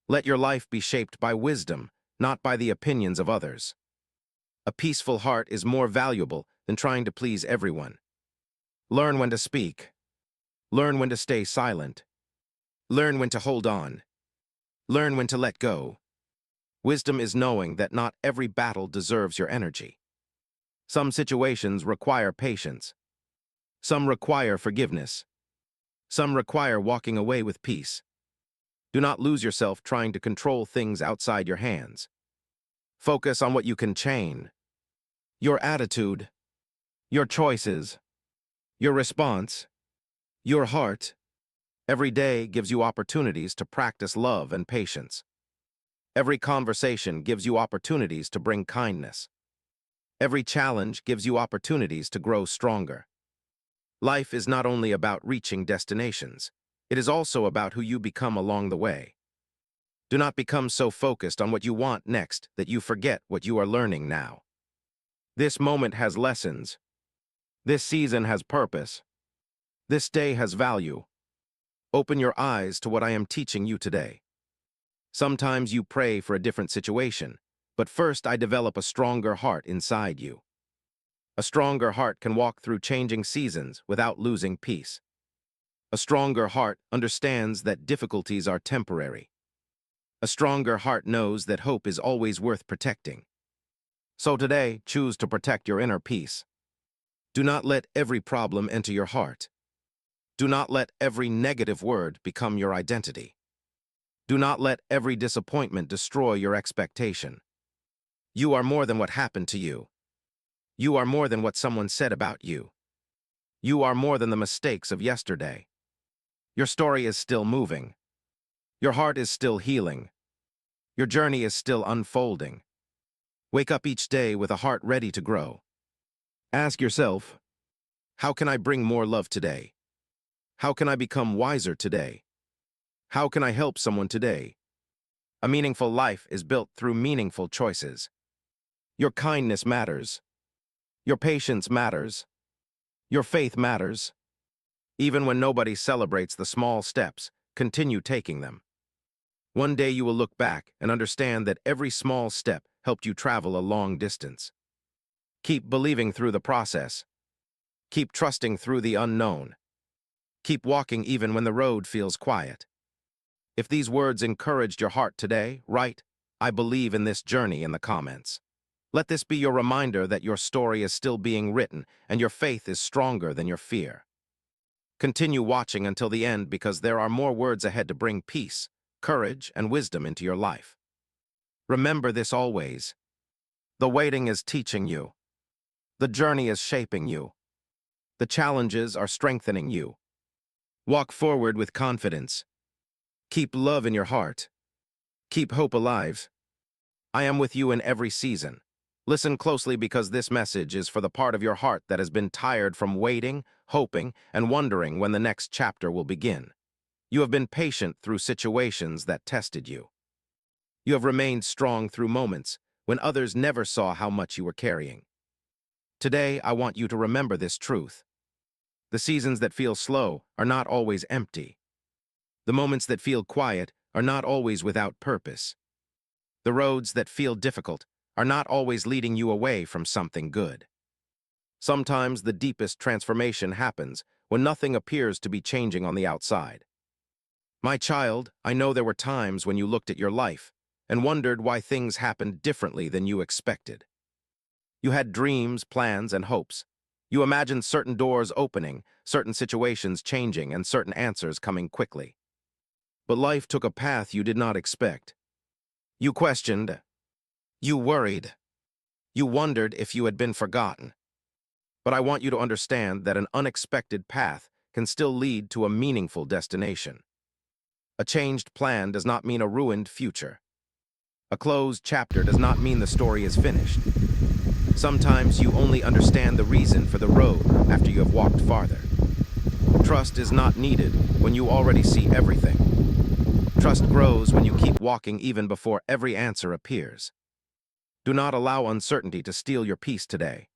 Let your life be shaped by wisdom, not by the opinions of others. A peaceful heart is more valuable than trying to please everyone. Learn when to speak. Learn when to stay silent. Learn when to hold on. Learn when to let go. Wisdom is knowing that not every battle deserves your energy. Some situations require patience. Some require forgiveness. Some require walking away with peace. Do not lose yourself trying to control things outside your hands. Focus on what you can change. Your attitude, your choices, your response, your heart. Every day gives you opportunities to practice love and patience. Every conversation gives you opportunities to bring kindness. Every challenge gives you opportunities to grow stronger. Life is not only about reaching destinations, it is also about who you become along the way. Do not become so focused on what you want next that you forget what you are learning now. This moment has lessons. This season has purpose. This day has value. Open your eyes to what I am teaching you today. Sometimes you pray for a different situation, but first I develop a stronger heart inside you. A stronger heart can walk through changing seasons without losing peace. A stronger heart understands that difficulties are temporary. A stronger heart knows that hope is always worth protecting. So today, choose to protect your inner peace. Do not let every problem enter your heart. Do not let every negative word become your identity. Do not let every disappointment destroy your expectation. You are more than what happened to you. You are more than what someone said about you. You are more than the mistakes of yesterday. Your story is still moving. Your heart is still healing. Your journey is still unfolding. Wake up each day with a heart ready to grow. Ask yourself, how can I bring more love today? How can I become wiser today? How can I help someone today? A meaningful life is built through meaningful choices. Your kindness matters. Your patience matters. Your faith matters. Even when nobody celebrates the small steps, continue taking them. One day you will look back and understand that every small step helped you travel a long distance. Keep believing through the process. Keep trusting through the unknown. Keep walking even when the road feels quiet. If these words encouraged your heart today, write, "I believe in this journey" in the comments. Let this be your reminder that your story is still being written and your faith is stronger than your fear. Continue watching until the end because there are more words ahead to bring peace, courage, and wisdom into your life. Remember this always. The waiting is teaching you. The journey is shaping you. The challenges are strengthening you. Walk forward with confidence. Keep love in your heart. Keep hope alive. I am with you in every season. Listen closely because this message is for the part of your heart that has been tired from waiting, hoping, and wondering when the next chapter will begin. You have been patient through situations that tested you. You have remained strong through moments when others never saw how much you were carrying. Today, I want you to remember this truth. The seasons that feel slow are not always empty. The moments that feel quiet are not always without purpose. The roads that feel difficult are not always leading you away from something good. Sometimes the deepest transformation happens when nothing appears to be changing on the outside. My child, I know there were times when you looked at your life and wondered why things happened differently than you expected. You had dreams, plans, and hopes. You imagined certain doors opening, certain situations changing, and certain answers coming quickly. But life took a path you did not expect. You questioned. You worried. You wondered if you had been forgotten. But I want you to understand that an unexpected path can still lead to a meaningful destination. A changed plan does not mean a ruined future. A closed chapter does not mean the story is finished. Sometimes you only understand the reason for the road after you have walked farther. Trust is not needed when you already see everything. Trust grows when you keep walking even before every answer appears. Do not allow uncertainty to steal your peace today.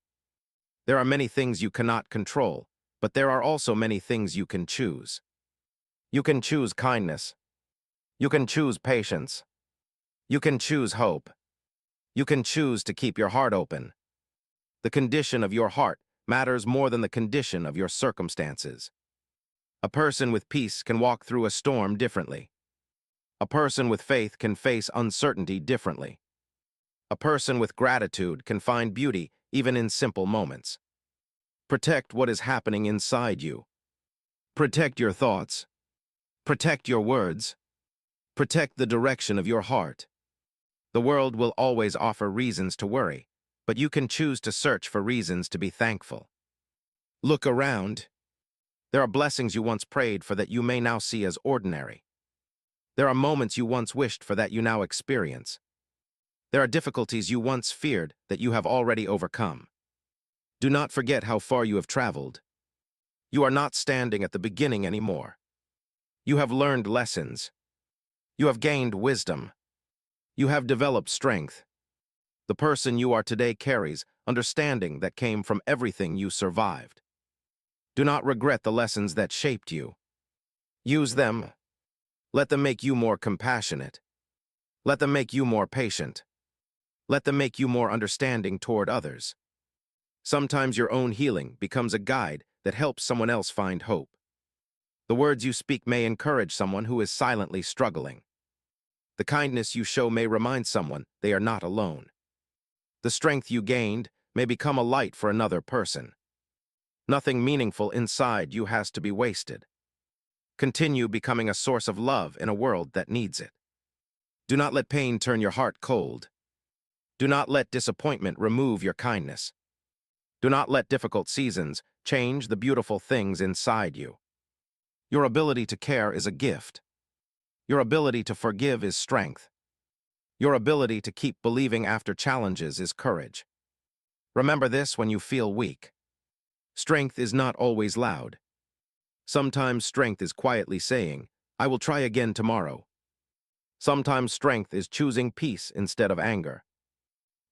There are many things you cannot control, but there are also many things you can choose. You can choose kindness. You can choose patience. You can choose hope. You can choose to keep your heart open. The condition of your heart matters more than the condition of your circumstances. A person with peace can walk through a storm differently. A person with faith can face uncertainty differently. A person with gratitude can find beauty even in simple moments. Protect what is happening inside you. Protect your thoughts. Protect your words. Protect the direction of your heart. The world will always offer reasons to worry, but you can choose to search for reasons to be thankful. Look around. There are blessings you once prayed for that you may now see as ordinary. There are moments you once wished for that you now experience. There are difficulties you once feared that you have already overcome. Do not forget how far you have traveled. You are not standing at the beginning anymore. You have learned lessons. You have gained wisdom. You have developed strength. The person you are today carries understanding that came from everything you survived. Do not regret the lessons that shaped you. Use them. Let them make you more compassionate. Let them make you more patient. Let them make you more understanding toward others. Sometimes your own healing becomes a guide that helps someone else find hope. The words you speak may encourage someone who is silently struggling. The kindness you show may remind someone they are not alone. The strength you gained may become a light for another person. Nothing meaningful inside you has to be wasted. Continue becoming a source of love in a world that needs it. Do not let pain turn your heart cold. Do not let disappointment remove your kindness. Do not let difficult seasons change the beautiful things inside you. Your ability to care is a gift. Your ability to forgive is strength. Your ability to keep believing after challenges is courage. Remember this when you feel weak. Strength is not always loud. Sometimes strength is quietly saying, "I will try again tomorrow." Sometimes strength is choosing peace instead of anger.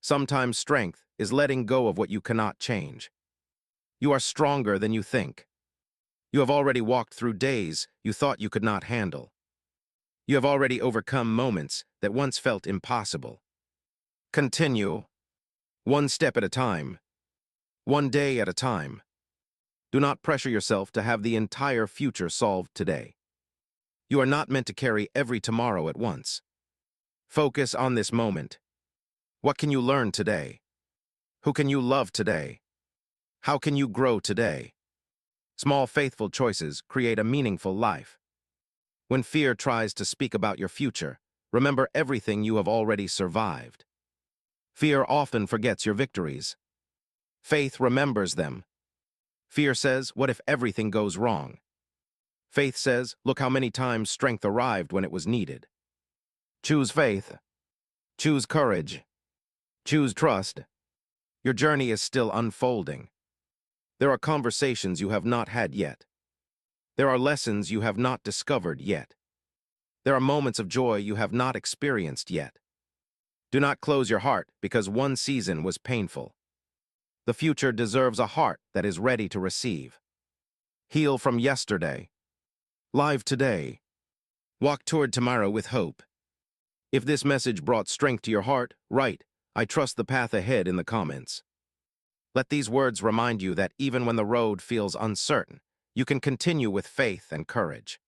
Sometimes strength is letting go of what you cannot change. You are stronger than you think. You have already walked through days you thought you could not handle. You have already overcome moments that once felt impossible. Continue, one step at a time, one day at a time. Do not pressure yourself to have the entire future solved today. You are not meant to carry every tomorrow at once. Focus on this moment. What can you learn today? Who can you love today? How can you grow today? Small, faithful choices create a meaningful life. When fear tries to speak about your future, remember everything you have already survived. Fear often forgets your victories. Faith remembers them. Fear says, "What if everything goes wrong?" Faith says, "Look how many times strength arrived when it was needed." Choose faith. Choose courage. Choose trust. Your journey is still unfolding. There are conversations you have not had yet. There are lessons you have not discovered yet. There are moments of joy you have not experienced yet. Do not close your heart because one season was painful. The future deserves a heart that is ready to receive. Heal from yesterday. Live today. Walk toward tomorrow with hope. If this message brought strength to your heart, write, "I trust the path ahead" in the comments. Let these words remind you that even when the road feels uncertain, you can continue with faith and courage.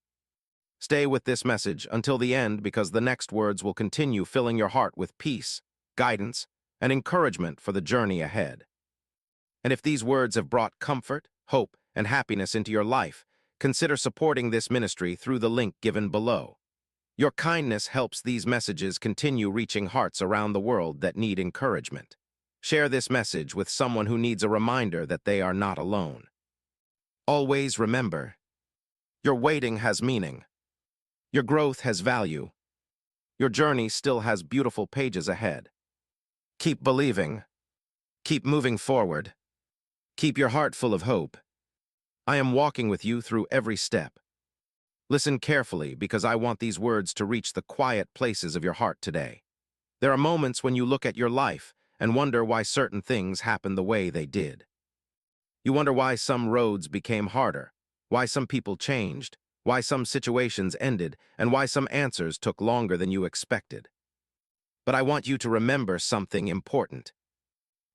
Stay with this message until the end because the next words will continue filling your heart with peace, guidance, and encouragement for the journey ahead. And if these words have brought comfort, hope, and happiness into your life, consider supporting this ministry through the link given below. Your kindness helps these messages continue reaching hearts around the world that need encouragement. Share this message with someone who needs a reminder that they are not alone. Always remember, your waiting has meaning. Your growth has value. Your journey still has beautiful pages ahead. Keep believing. Keep moving forward. Keep your heart full of hope. I am walking with you through every step. Listen carefully because I want these words to reach the quiet places of your heart today. There are moments when you look at your life and wonder why certain things happened the way they did. You wonder why some roads became harder, why some people changed, why some situations ended, and why some answers took longer than you expected. But I want you to remember something important.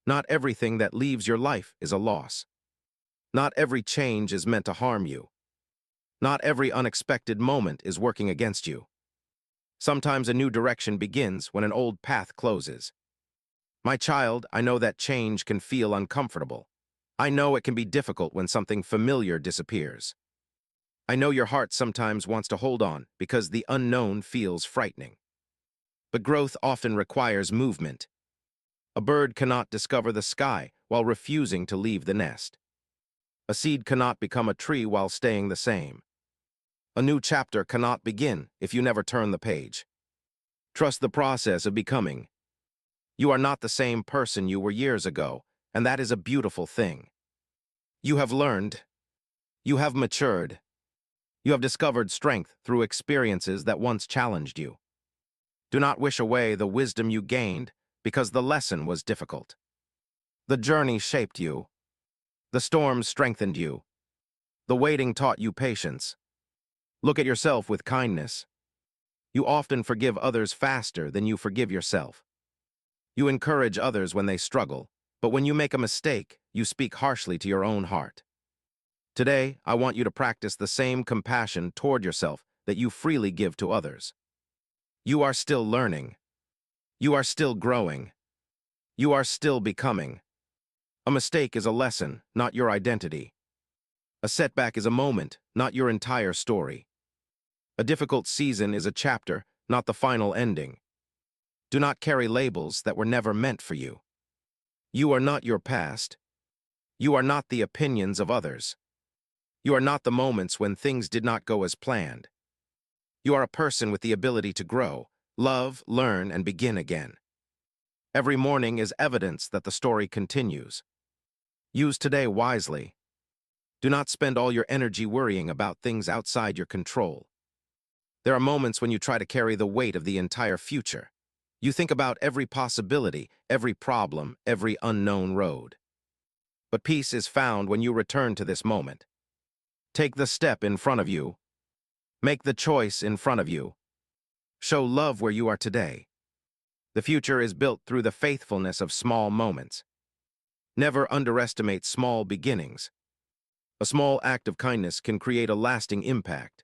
Not everything that leaves your life is a loss. Not every change is meant to harm you. Not every unexpected moment is working against you. Sometimes a new direction begins when an old path closes. My child, I know that change can feel uncomfortable. I know it can be difficult when something familiar disappears. I know your heart sometimes wants to hold on because the unknown feels frightening. But growth often requires movement. A bird cannot discover the sky while refusing to leave the nest. A seed cannot become a tree while staying the same. A new chapter cannot begin if you never turn the page. Trust the process of becoming. You are not the same person you were years ago, and that is a beautiful thing. You have learned. You have matured. You have discovered strength through experiences that once challenged you. Do not wish away the wisdom you gained because the lesson was difficult. The journey shaped you. The storms strengthened you. The waiting taught you patience. Look at yourself with kindness. You often forgive others faster than you forgive yourself. You encourage others when they struggle, but when you make a mistake, you speak harshly to your own heart. Today, I want you to practice the same compassion toward yourself that you freely give to others. You are still learning. You are still growing. You are still becoming. A mistake is a lesson, not your identity. A setback is a moment, not your entire story. A difficult season is a chapter, not the final ending. Do not carry labels that were never meant for you. You are not your past. You are not the opinions of others. You are not the moments when things did not go as planned. You are a person with the ability to grow, love, learn, and begin again. Every morning is evidence that the story continues. Use today wisely. Do not spend all your energy worrying about things outside your control. There are moments when you try to carry the weight of the entire future. You think about every possibility, every problem, every unknown road. But peace is found when you return to this moment. Take the step in front of you. Make the choice in front of you. Show love where you are today. The future is built through the faithfulness of small moments. Never underestimate small beginnings. A small act of kindness can create a lasting impact.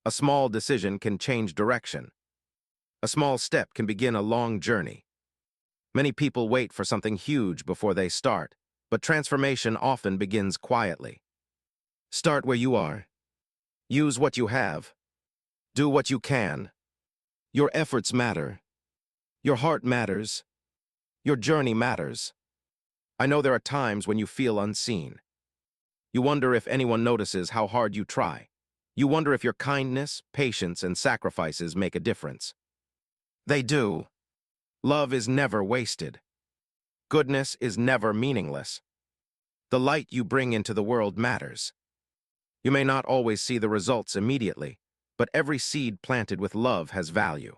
A small decision can change direction. A small step can begin a long journey. Many people wait for something huge before they start, but transformation often begins quietly. Start where you are. Use what you have. Do what you can. Your efforts matter. Your heart matters. Your journey matters. I know there are times when you feel unseen. You wonder if anyone notices how hard you try. You wonder if your kindness, patience, and sacrifices make a difference. They do. Love is never wasted. Goodness is never meaningless. The light you bring into the world matters. You may not always see the results immediately, but every seed planted with love has value.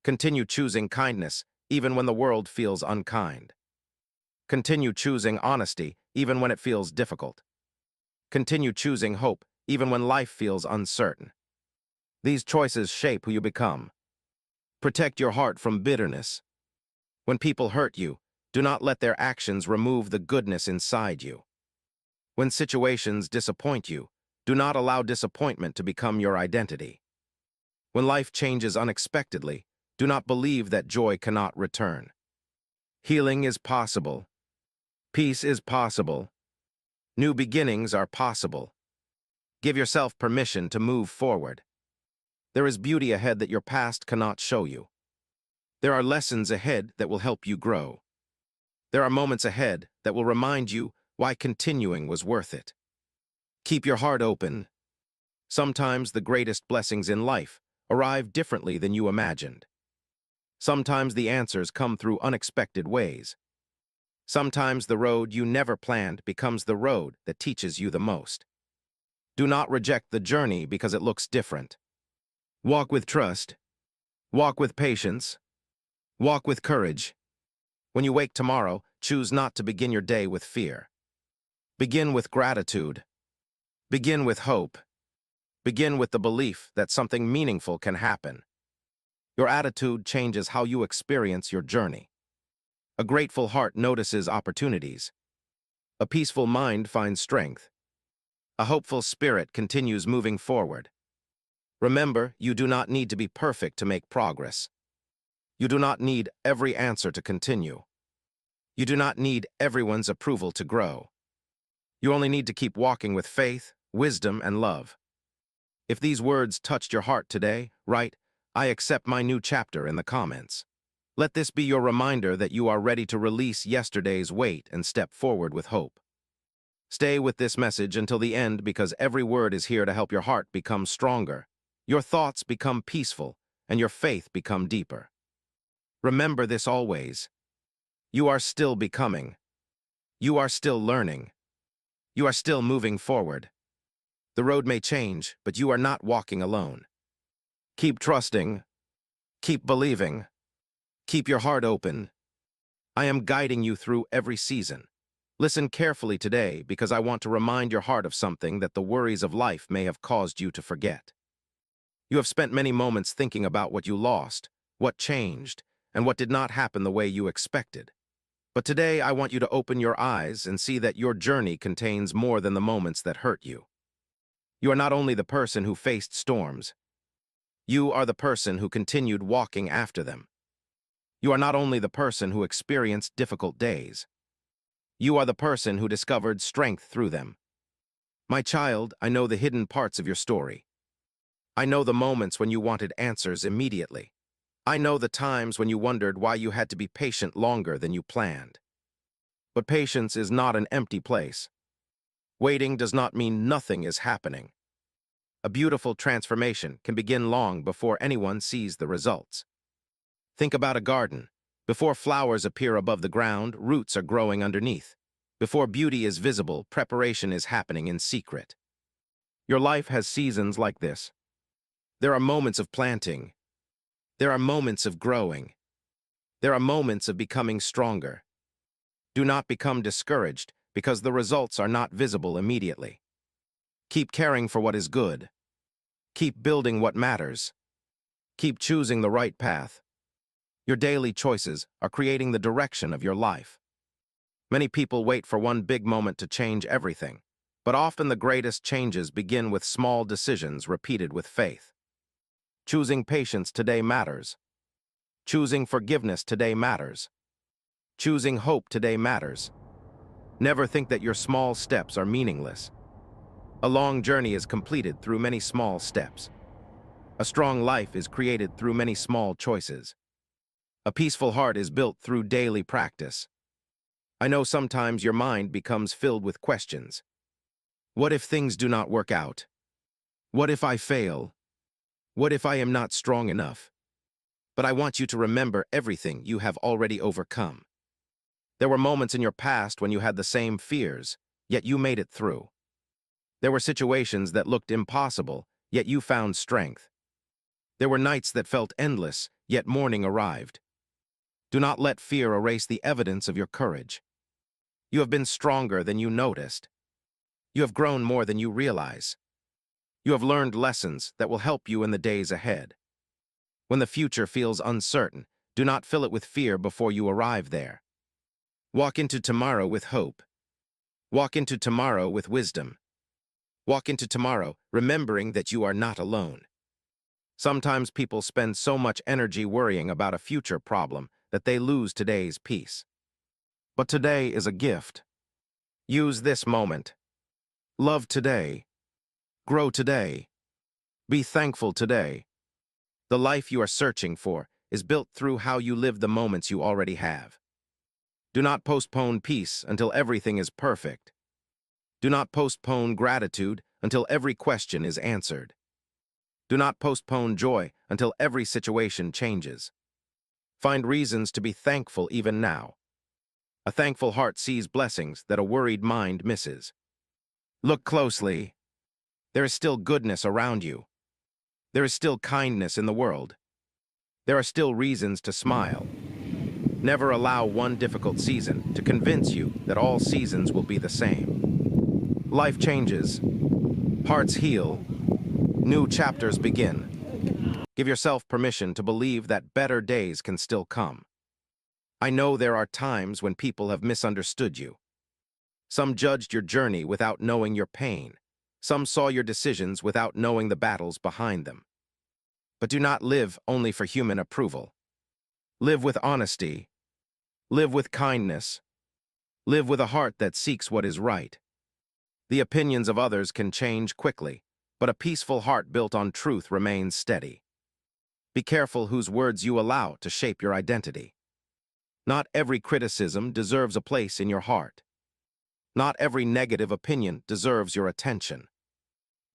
Continue choosing kindness, even when the world feels unkind. Continue choosing honesty, even when it feels difficult. Continue choosing hope, even when life feels uncertain. These choices shape who you become. Protect your heart from bitterness. When people hurt you, do not let their actions remove the goodness inside you. When situations disappoint you, do not allow disappointment to become your identity. When life changes unexpectedly, do not believe that joy cannot return. Healing is possible. Peace is possible. New beginnings are possible. Give yourself permission to move forward. There is beauty ahead that your past cannot show you. There are lessons ahead that will help you grow. There are moments ahead that will remind you why continuing was worth it. Keep your heart open. Sometimes the greatest blessings in life arrive differently than you imagined. Sometimes the answers come through unexpected ways. Sometimes the road you never planned becomes the road that teaches you the most. Do not reject the journey because it looks different. Walk with trust. Walk with patience. Walk with courage. When you wake tomorrow, choose not to begin your day with fear. Begin with gratitude. Begin with hope. Begin with the belief that something meaningful can happen. Your attitude changes how you experience your journey. A grateful heart notices opportunities. A peaceful mind finds strength. A hopeful spirit continues moving forward. Remember, you do not need to be perfect to make progress. You do not need every answer to continue. You do not need everyone's approval to grow. You only need to keep walking with faith, wisdom, and love. If these words touched your heart today, write, "I accept my new chapter" in the comments. Let this be your reminder that you are ready to release yesterday's weight and step forward with hope. Stay with this message until the end because every word is here to help your heart become stronger, your thoughts become peaceful, and your faith become deeper. Remember this always. You are still becoming. You are still learning. You are still moving forward. The road may change, but you are not walking alone. Keep trusting. Keep believing. Keep your heart open. I am guiding you through every season. Listen carefully today because I want to remind your heart of something that the worries of life may have caused you to forget. You have spent many moments thinking about what you lost, what changed, and what did not happen the way you expected. But today I want you to open your eyes and see that your journey contains more than the moments that hurt you. You are not only the person who faced storms. You are the person who continued walking after them. You are not only the person who experienced difficult days. You are the person who discovered strength through them. My child, I know the hidden parts of your story. I know the moments when you wanted answers immediately. I know the times when you wondered why you had to be patient longer than you planned. But patience is not an empty place. Waiting does not mean nothing is happening. A beautiful transformation can begin long before anyone sees the results. Think about a garden. Before flowers appear above the ground, roots are growing underneath. Before beauty is visible, preparation is happening in secret. Your life has seasons like this. There are moments of planting. There are moments of growing. There are moments of becoming stronger. Do not become discouraged because the results are not visible immediately. Keep caring for what is good. Keep building what matters. Keep choosing the right path. Your daily choices are creating the direction of your life. Many people wait for one big moment to change everything, but often the greatest changes begin with small decisions repeated with faith. Choosing patience today matters. Choosing forgiveness today matters. Choosing hope today matters. Never think that your small steps are meaningless. A long journey is completed through many small steps. A strong life is created through many small choices. A peaceful heart is built through daily practice. I know sometimes your mind becomes filled with questions. What if things do not work out? What if I fail? What if I am not strong enough? But I want you to remember everything you have already overcome. There were moments in your past when you had the same fears, yet you made it through. There were situations that looked impossible, yet you found strength. There were nights that felt endless, yet morning arrived. Do not let fear erase the evidence of your courage. You have been stronger than you noticed. You have grown more than you realize. You have learned lessons that will help you in the days ahead. When the future feels uncertain, do not fill it with fear before you arrive there. Walk into tomorrow with hope. Walk into tomorrow with wisdom. Walk into tomorrow remembering that you are not alone. Sometimes people spend so much energy worrying about a future problem that they lose today's peace. But today is a gift. Use this moment. Love today. Grow today. Be thankful today. The life you are searching for is built through how you live the moments you already have. Do not postpone peace until everything is perfect. Do not postpone gratitude until every question is answered. Do not postpone joy until every situation changes. Find reasons to be thankful even now. A thankful heart sees blessings that a worried mind misses. Look closely. There is still goodness around you. There is still kindness in the world. There are still reasons to smile. Never allow one difficult season to convince you that all seasons will be the same. Life changes. Hearts heal. New chapters begin. Give yourself permission to believe that better days can still come. I know there are times when people have misunderstood you. Some judged your journey without knowing your pain. Some saw your decisions without knowing the battles behind them. But do not live only for human approval. Live with honesty. Live with kindness. Live with a heart that seeks what is right. The opinions of others can change quickly, but a peaceful heart built on truth remains steady. Be careful whose words you allow to shape your identity. Not every criticism deserves a place in your heart. Not every negative opinion deserves your attention.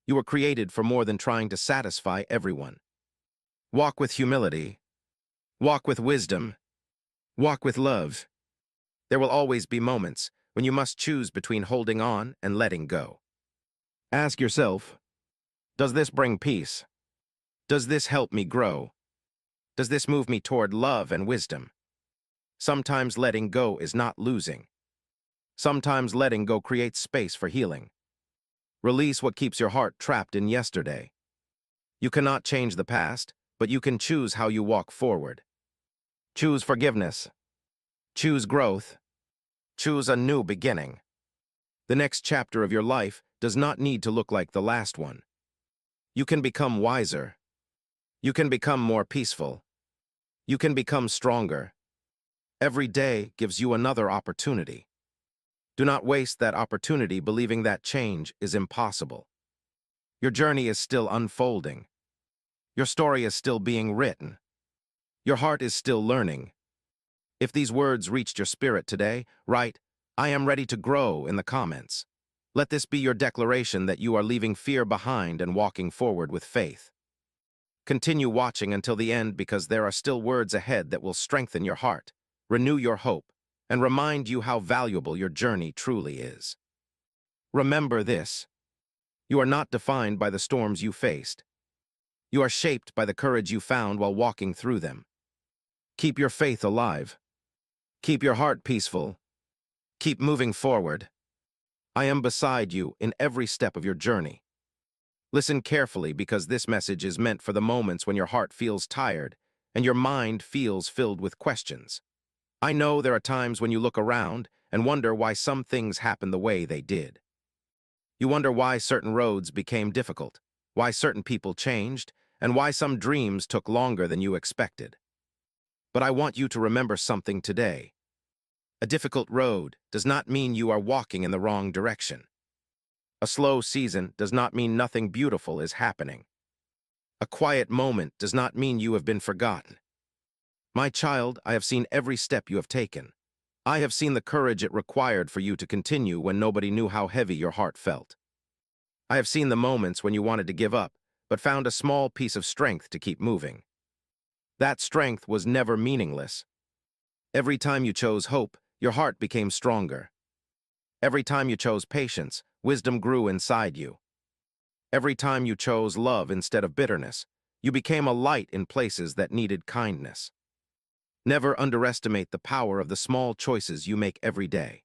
You were created for more than trying to satisfy everyone. Walk with humility. Walk with wisdom. Walk with love. There will always be moments when you must choose between holding on and letting go. Ask yourself, does this bring peace? Does this help me grow? Does this move me toward love and wisdom? Sometimes letting go is not losing. Sometimes letting go creates space for healing. Release what keeps your heart trapped in yesterday. You cannot change the past, but you can choose how you walk forward. Choose forgiveness. Choose growth. Choose a new beginning. The next chapter of your life does not need to look like the last one. You can become wiser. You can become more peaceful. You can become stronger. Every day gives you another opportunity. Do not waste that opportunity believing that change is impossible. Your journey is still unfolding. Your story is still being written. Your heart is still learning. If these words reached your spirit today, write, "I am ready to grow" in the comments. Let this be your declaration that you are leaving fear behind and walking forward with faith. Continue watching until the end because there are still words ahead that will strengthen your heart, renew your hope, and remind you how valuable your journey truly is. Remember this: you are not defined by the storms you faced. You are shaped by the courage you found while walking through them. Keep your faith alive. Keep your heart peaceful. Keep moving forward. I am beside you in every step of your journey. Listen carefully because this message is meant for the moments when your heart feels tired and your mind feels filled with questions. I know there are times when you look around and wonder why some things happen the way they did. You wonder why certain roads became difficult, why certain people changed, and why some dreams took longer than you expected. But I want you to remember something today. A difficult road does not mean you are walking in the wrong direction. A slow season does not mean nothing beautiful is happening. A quiet moment does not mean you have been forgotten. My child, I have seen every step you have taken. I have seen the courage it required for you to continue when nobody knew how heavy your heart felt. I have seen the moments when you wanted to give up, but found a small piece of strength to keep moving. That strength was never meaningless. Every time you chose hope, your heart became stronger. Every time you chose patience, wisdom grew inside you. Every time you chose love instead of bitterness, You became a light in places that needed kindness. Never underestimate the power of the small choices you make every day.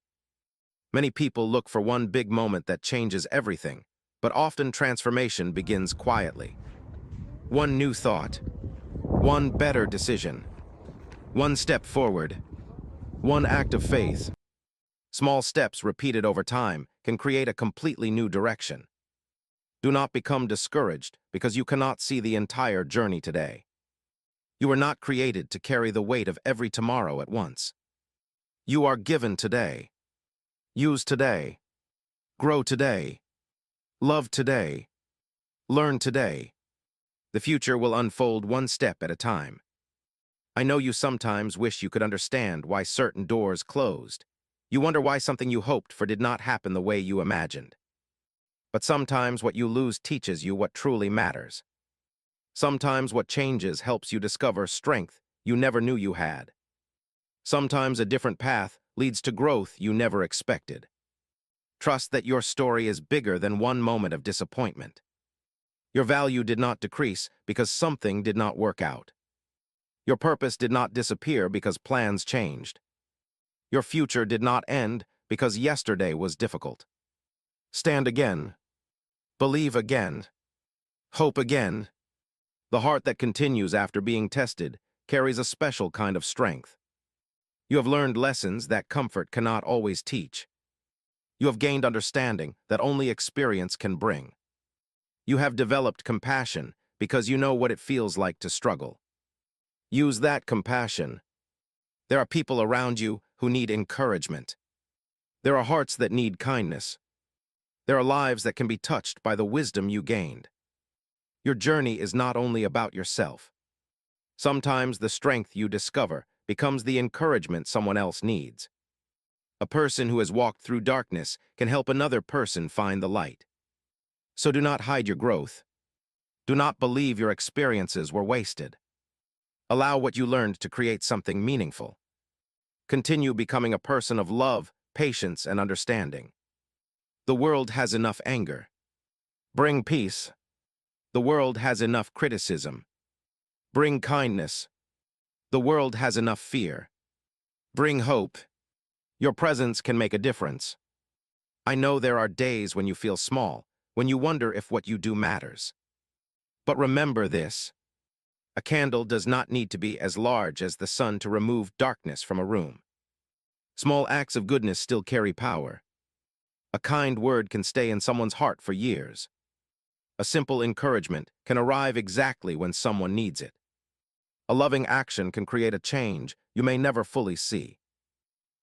Many people look for one big moment that changes everything, but often transformation begins quietly. One new thought, one better decision, one step forward, one act of faith. Small steps repeated over time can create a completely new direction. Do not become discouraged because you cannot see the entire journey today. You were not created to carry the weight of every tomorrow at once. You are given today. Use today. Grow today. Love today. Learn today. The future will unfold one step at a time. I know you sometimes wish you could understand why certain doors closed. You wonder why something you hoped for did not happen the way you imagined. But sometimes what you lose teaches you what truly matters. Sometimes what changes helps you discover strength you never knew you had. Sometimes a different path leads to growth you never expected. Trust that your story is bigger than one moment of disappointment. Your value did not decrease because something did not work out. Your purpose did not disappear because plans changed. Your future did not end because yesterday was difficult. Stand again. Believe again. Hope again. The heart that continues after being tested carries a special kind of strength. You have learned lessons that comfort cannot always teach. You have gained understanding that only experience can bring. You have developed compassion because you know what it feels like to struggle. Use that compassion. There are people around you who need encouragement. There are hearts that need kindness. There are lives that can be touched by the wisdom you gained. Your journey is not only about yourself. Sometimes the strength you discover becomes the encouragement someone else needs. A person who has walked through darkness can help another person find the light. So do not hide your growth. Do not believe your experiences were wasted. Allow what you learned to create something meaningful. Continue becoming a person of love, patience, and understanding. The world has enough anger. Bring peace. The world has enough criticism. Bring kindness. The world has enough fear. Bring hope. Your presence can make a difference. I know there are days when you feel small, when you wonder if what you do matters. But remember this. A candle does not need to be as large as the sun to remove darkness from a room. Small acts of goodness still carry power. A kind word can stay in someone's heart for years. A simple encouragement can arrive exactly when someone needs it. A loving action can create a change you may never fully see.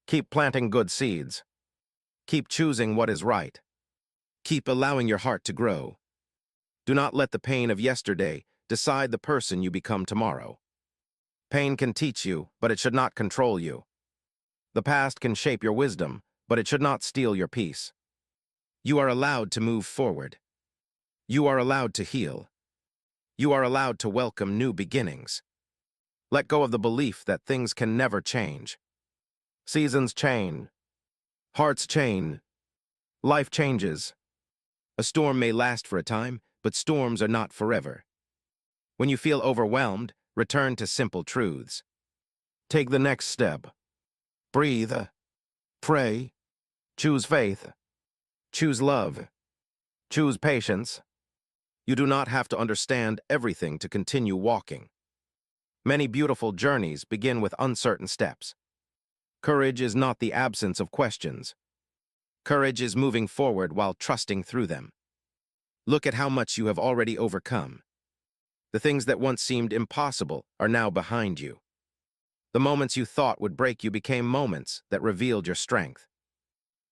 Keep planting good seeds. Keep choosing what is right. Keep allowing your heart to grow. Do not let the pain of yesterday decide the person you become tomorrow. Pain can teach you, but it should not control you. The past can shape your wisdom, but it should not steal your peace. You are allowed to move forward. You are allowed to heal. You are allowed to welcome new beginnings. Let go of the belief that things can never change. Seasons change. Hearts change. Life changes. A storm may last for a time, but storms are not forever. When you feel overwhelmed, return to simple truths. Take the next step. Breathe. Pray. Choose faith. Choose love. Choose patience. You do not have to understand everything to continue walking. Many beautiful journeys begin with uncertain steps. Courage is not the absence of questions. Courage is moving forward while trusting through them. Look at how much you have already overcome. The things that once seemed impossible are now behind you. The moments you thought would break you became moments that revealed your strength.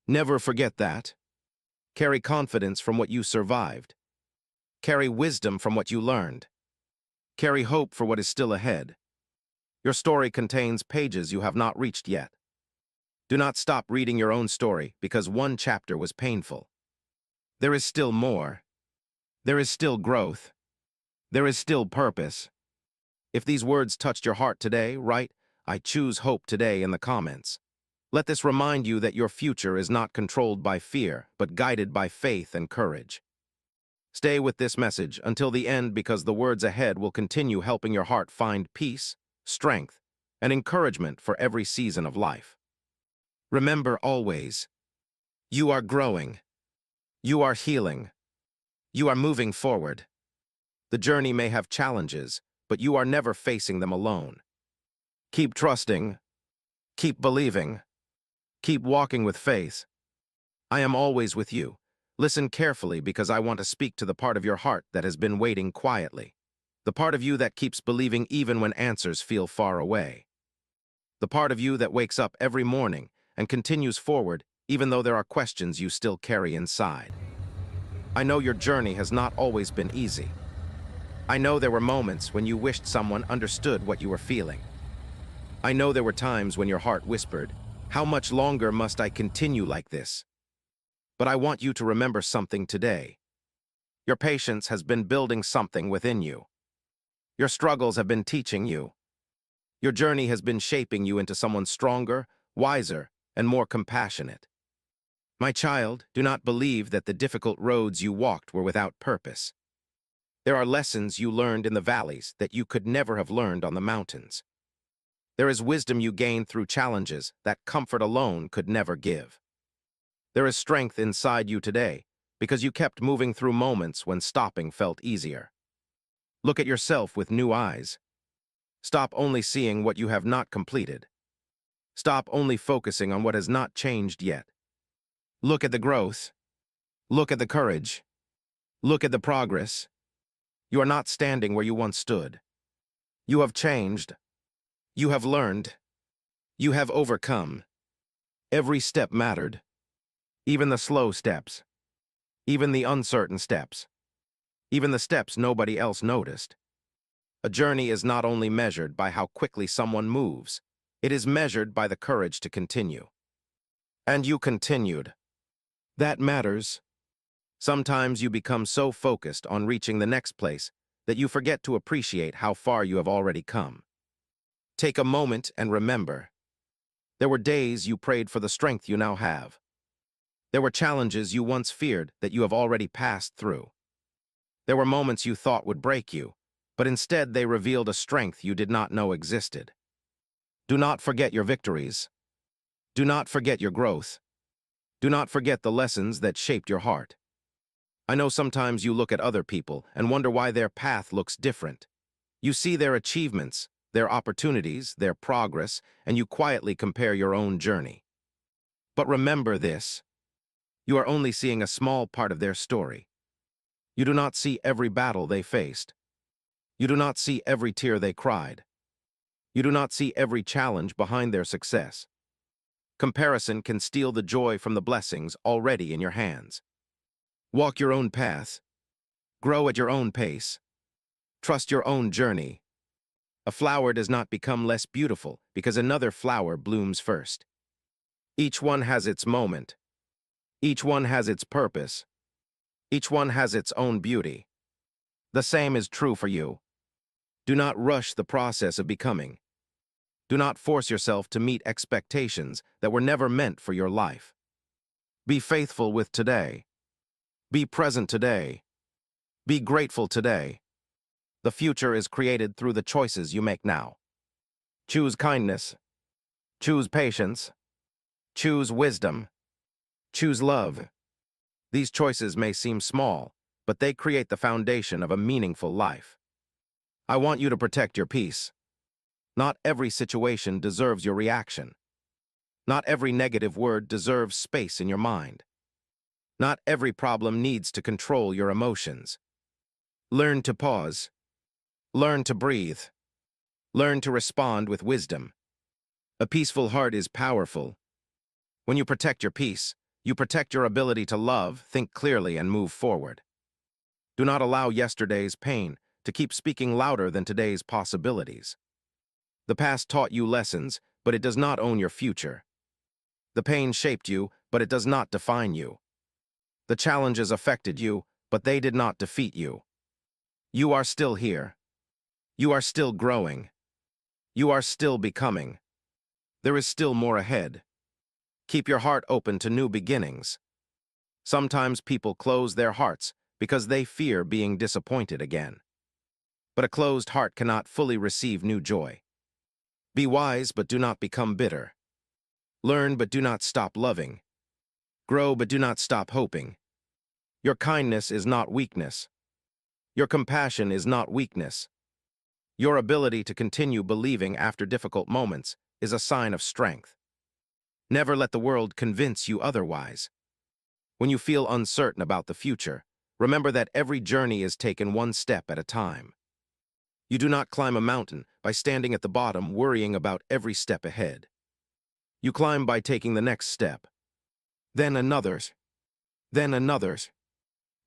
Never forget that. Carry confidence from what you survived. Carry wisdom from what you learned. Carry hope for what is still ahead. Your story contains pages you have not reached yet. Do not stop reading your own story because one chapter was painful. There is still more. There is still growth. There is still purpose. If these words touched your heart today, write, "I choose hope today" in the comments. Let this remind you that your future is not controlled by fear, but guided by faith and courage. Stay with this message until the end because the words ahead will continue helping your heart find peace, strength, and encouragement for every season of life. Remember always, you are growing, you are healing, you are moving forward. The journey may have challenges, but you are never facing them alone. Keep trusting, keep believing, keep walking with faith. I am always with you. Listen carefully because I want to speak to the part of your heart that has been waiting quietly. The part of you that keeps believing even when answers feel far away. The part of you that wakes up every morning and continues forward even though there are questions you still carry inside. I know your journey has not always been easy. I know there were moments when you wished someone understood what you were feeling. I know there were times when your heart whispered, "How much longer must I continue like this?" But I want you to remember something today. Your patience has been building something within you. Your struggles have been teaching you. Your journey has been shaping you into someone stronger, wiser, and more compassionate. My child, do not believe that the difficult roads you walked were without purpose. There are lessons you learned in the valleys that you could never have learned on the mountains. There is wisdom you gained through challenges that comfort alone could never give. There is strength inside you today because you kept moving through moments when stopping felt easier. Look at yourself with new eyes. Stop only seeing what you have not completed. Stop only focusing on what has not changed yet. Look at the growth. Look at the courage. Look at the progress. You are not standing where you once stood. You have changed. You have learned. You have overcome. Every step mattered. Even the slow steps. Even the uncertain steps. Even the steps nobody else noticed. A journey is not only measured by how quickly someone moves, it is measured by the courage to continue. And you continued. That matters. Sometimes you become so focused on reaching the next place that you forget to appreciate how far you have already come. Take a moment and remember. There were days you prayed for the strength you now have. There were challenges you once feared that you have already passed through. There were moments you thought would break you, but instead they revealed a strength you did not know existed. Do not forget your victories. Do not forget your growth. Do not forget the lessons that shaped your heart. I know sometimes you look at other people and wonder why their path looks different. You see their achievements, their opportunities, their progress, and you quietly compare your own journey. But remember this. You are only seeing a small part of their story. You do not see every battle they faced. You do not see every tear they cried. You do not see every challenge behind their success. Comparison can steal the joy from the blessings already in your hands. Walk your own path. Grow at your own pace. Trust your own journey. A flower does not become less beautiful because another flower blooms first. Each one has its moment. Each one has its purpose. Each one has its own beauty. The same is true for you. Do not rush the process of becoming. Do not force yourself to meet expectations that were never meant for your life. Be faithful with today. Be present today. Be grateful today. The future is created through the choices you make now. Choose kindness. Choose patience. Choose wisdom. Choose love. These choices may seem small, but they create the foundation of a meaningful life. I want you to protect your peace. Not every situation deserves your reaction. Not every negative word deserves space in your mind. Not every problem needs to control your emotions. Learn to pause. Learn to breathe. Learn to respond with wisdom. A peaceful heart is powerful. When you protect your peace, you protect your ability to love, think clearly, and move forward. Do not allow yesterday's pain to keep speaking louder than today's possibilities. The past taught you lessons, but it does not own your future. The pain shaped you, but it does not define you. The challenges affected you, but they did not defeat you. You are still here. You are still growing. You are still becoming. There is still more ahead. Keep your heart open to new beginnings. Sometimes people close their hearts because they fear being disappointed again. But a closed heart cannot fully receive new joy. Be wise, but do not become bitter. Learn, but do not stop loving. Grow, but do not stop hoping. Your kindness is not weakness. Your compassion is not weakness. Your ability to continue believing after difficult moments is a sign of strength. Never let the world convince you otherwise. When you feel uncertain about the future, remember that every journey is taken one step at a time. You do not climb a mountain by standing at the bottom worrying about every step ahead. You climb by taking the next step, then another's, then another's.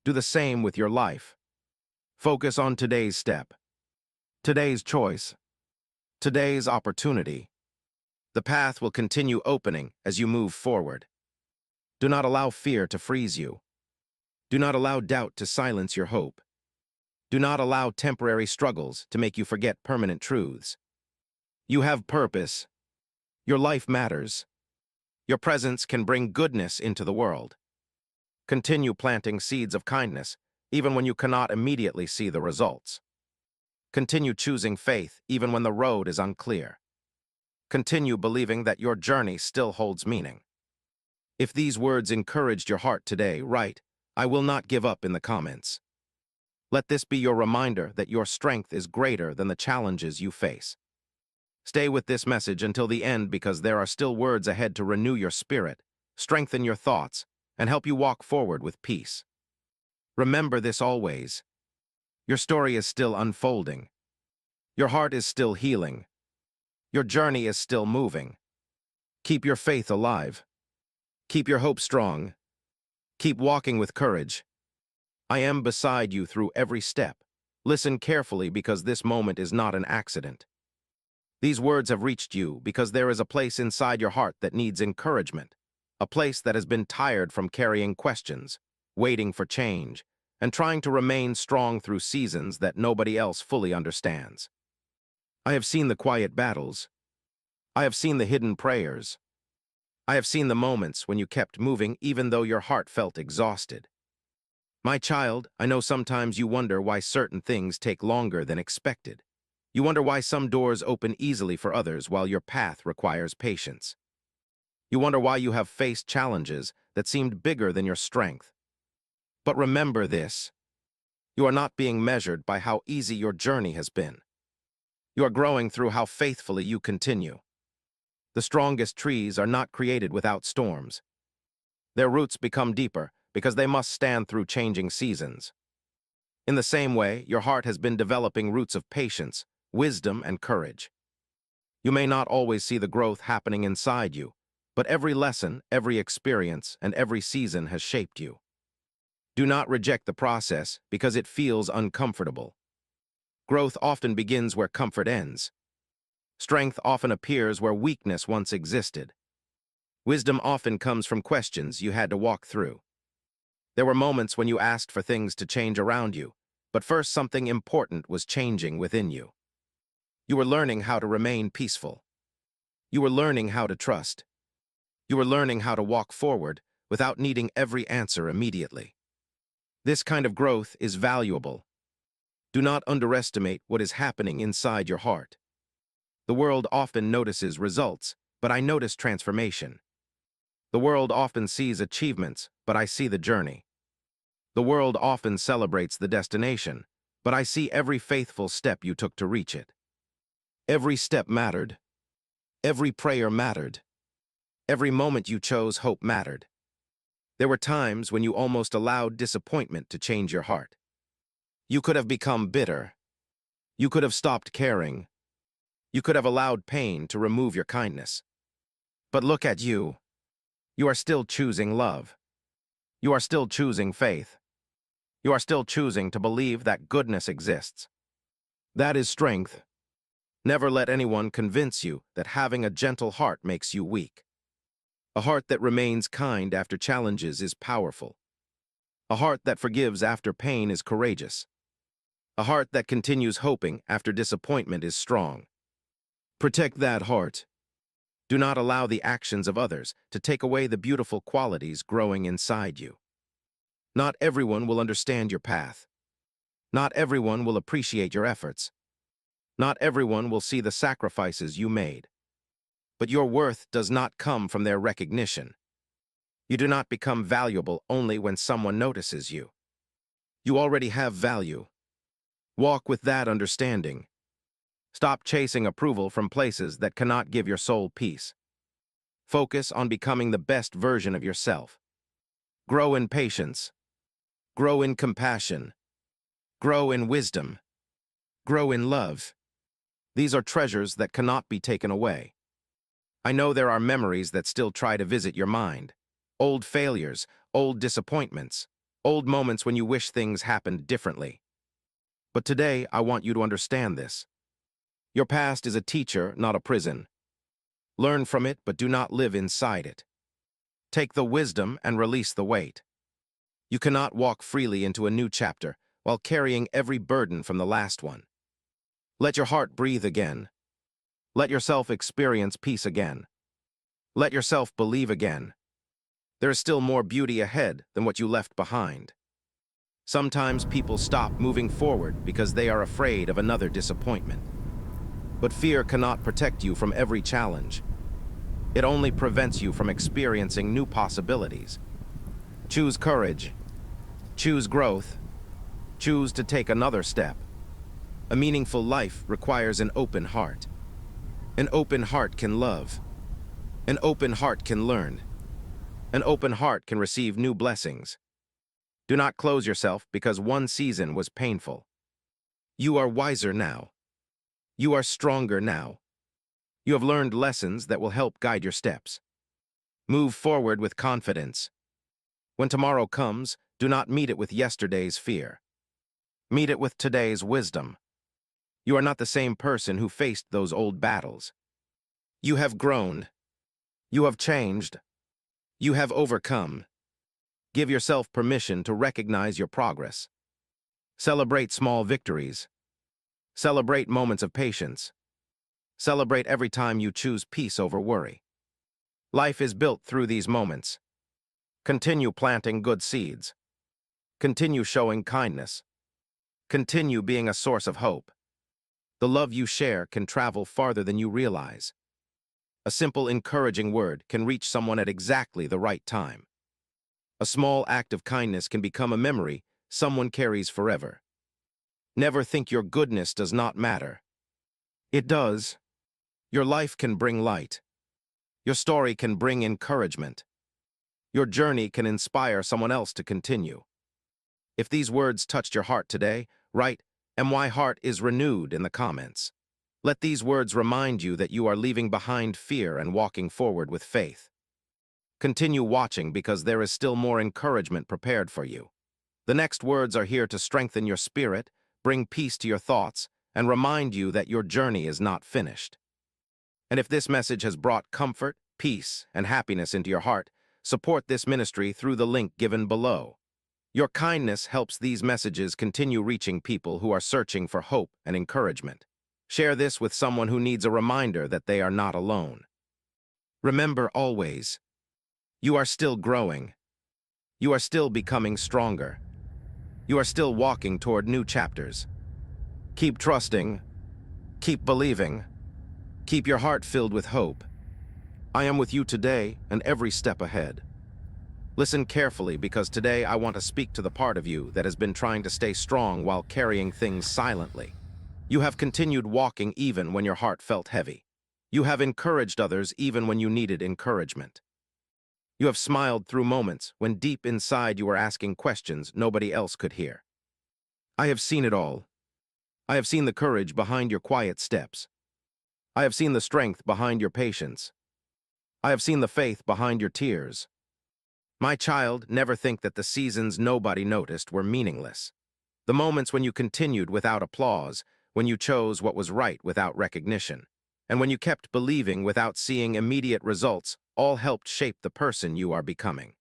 Do the same with your life. Focus on today's step, today's choice, today's opportunity. The path will continue opening as you move forward. Do not allow fear to freeze you. Do not allow doubt to silence your hope. Do not allow temporary struggles to make you forget permanent truths. You have purpose. Your life matters. Your presence can bring goodness into the world. Continue planting seeds of kindness, even when you cannot immediately see the results. Continue choosing faith, even when the road is unclear. Continue believing that your journey still holds meaning. If these words encouraged your heart today, write, "I will not give up" in the comments. Let this be your reminder that your strength is greater than the challenges you face. Stay with this message until the end because there are still words ahead to renew your spirit, strengthen your thoughts, and help you walk forward with peace. Remember this always. Your story is still unfolding. Your heart is still healing. Your journey is still moving. Keep your faith alive. Keep your hope strong. Keep walking with courage. I am beside you through every step. Listen carefully because this moment is not an accident. These words have reached you because there is a place inside your heart that needs encouragement, a place that has been tired from carrying questions, waiting for change, and trying to remain strong through seasons that nobody else fully understands. I have seen the quiet battles. I have seen the hidden prayers. I have seen the moments when you kept moving even though your heart felt exhausted. My child, I know sometimes you wonder why certain things take longer than expected. You wonder why some doors open easily for others while your path requires patience. You wonder why you have faced challenges that seemed bigger than your strength. But remember this: you are not being measured by how easy your journey has been. You are growing through how faithfully you continue. The strongest trees are not created without storms. Their roots become deeper because they must stand through changing seasons. In the same way, your heart has been developing roots of patience, wisdom, and courage. You may not always see the growth happening inside you, but every lesson, every experience, and every season has shaped you. Do not reject the process because it feels uncomfortable. Growth often begins where comfort ends. Strength often appears where weakness once existed. Wisdom often comes from questions you had to walk through. There were moments when you asked for things to change around you, but first something important was changing within you. You were learning how to remain peaceful. You were learning how to trust. You were learning how to walk forward without needing every answer immediately. This kind of growth is valuable. Do not underestimate what is happening inside your heart. The world often notices results, but I notice transformation. The world often sees achievements, but I see the journey. The world often celebrates the destination, but I see every faithful step you took to reach it. Every step mattered. Every prayer mattered. Every moment you chose hope mattered. There were times when you almost allowed disappointment to change your heart. You could have become bitter. You could have stopped caring. You could have allowed pain to remove your kindness. But look at you. You are still choosing love. You are still choosing faith. You are still choosing to believe that goodness exists. That is strength. Never let anyone convince you that having a gentle heart makes you weak. A heart that remains kind after challenges is powerful. A heart that forgives after pain is courageous. A heart that continues hoping after disappointment is strong. Protect that heart. Do not allow the actions of others to take away the beautiful qualities growing inside you. Not everyone will understand your path. Not everyone will appreciate your efforts. Not everyone will see the sacrifices you made. But your worth does not come from their recognition. You do not become valuable only when someone notices you. You already have value. Walk with that understanding. Stop chasing approval from places that cannot give your soul peace. Focus on becoming the best version of yourself. Grow in patience. Grow in compassion. Grow in wisdom. Grow in love. These are treasures that cannot be taken away. I know there are memories that still try to visit your mind. Old failures, old disappointments, old moments when you wish things happened differently. But today, I want you to understand this. Your past is a teacher, not a prison. Learn from it, but do not live inside it. Take the wisdom and release the weight. You cannot walk freely into a new chapter while carrying every burden from the last one. Let your heart breathe again. Let yourself experience peace again. Let yourself believe again. There is still more beauty ahead than what you left behind. Sometimes people stop moving forward because they are afraid of another disappointment. But fear cannot protect you from every challenge. It only prevents you from experiencing new possibilities. Choose courage. Choose growth. Choose to take another step. A meaningful life requires an open heart. An open heart can love. An open heart can learn. An open heart can receive new blessings. Do not close yourself because one season was painful. You are wiser now. You are stronger now. You have learned lessons that will help guide your steps. Move forward with confidence. When tomorrow comes, do not meet it with yesterday's fear. Meet it with today's wisdom. You are not the same person who faced those old battles. You have grown. You have changed. You have overcome. Give yourself permission to recognize your progress. Celebrate small victories. Celebrate moments of patience. Celebrate every time you choose peace over worry. Life is built through these moments. Continue planting good seeds. Continue showing kindness. Continue being a source of hope. The love you share can travel farther than you realize. A simple, encouraging word can reach someone at exactly the right time. A small act of kindness can become a memory someone carries forever. Never think your goodness does not matter. It does. Your life can bring light. Your story can bring encouragement. Your journey can inspire someone else to continue. If these words touched your heart today, write, "And my heart is renewed" in the comments. Let these words remind you that you are leaving behind fear and walking forward with faith. Continue watching because there is still more encouragement prepared for you. The next words are here to strengthen your spirit, bring peace to your thoughts, and remind you that your journey is not finished. And if this message has brought comfort, peace, and happiness into your heart, support this ministry through the link given below. Your kindness helps these messages continue reaching people who are searching for hope and encouragement. Share this with someone who needs a reminder that they are not alone. Remember always, you are still growing. You are still becoming stronger. You are still walking toward new chapters. Keep trusting. Keep believing. Keep your heart filled with hope. I am with you today and every step ahead. Listen carefully because today I want to speak to the part of you that has been trying to stay strong while carrying things silently. You have continued walking even when your heart felt heavy. You have encouraged others even when you needed encouragement. You have smiled through moments when deep inside you were asking questions nobody else could hear. I have seen it all. I have seen the courage behind your quiet steps. I have seen the strength behind your patience. I have seen the faith behind your tears. My child, never think that the seasons nobody noticed were meaningless. The moments when you continued without applause, when you chose what was right without recognition, and when you kept believing without seeing immediate results, all helped shape the person you are becoming.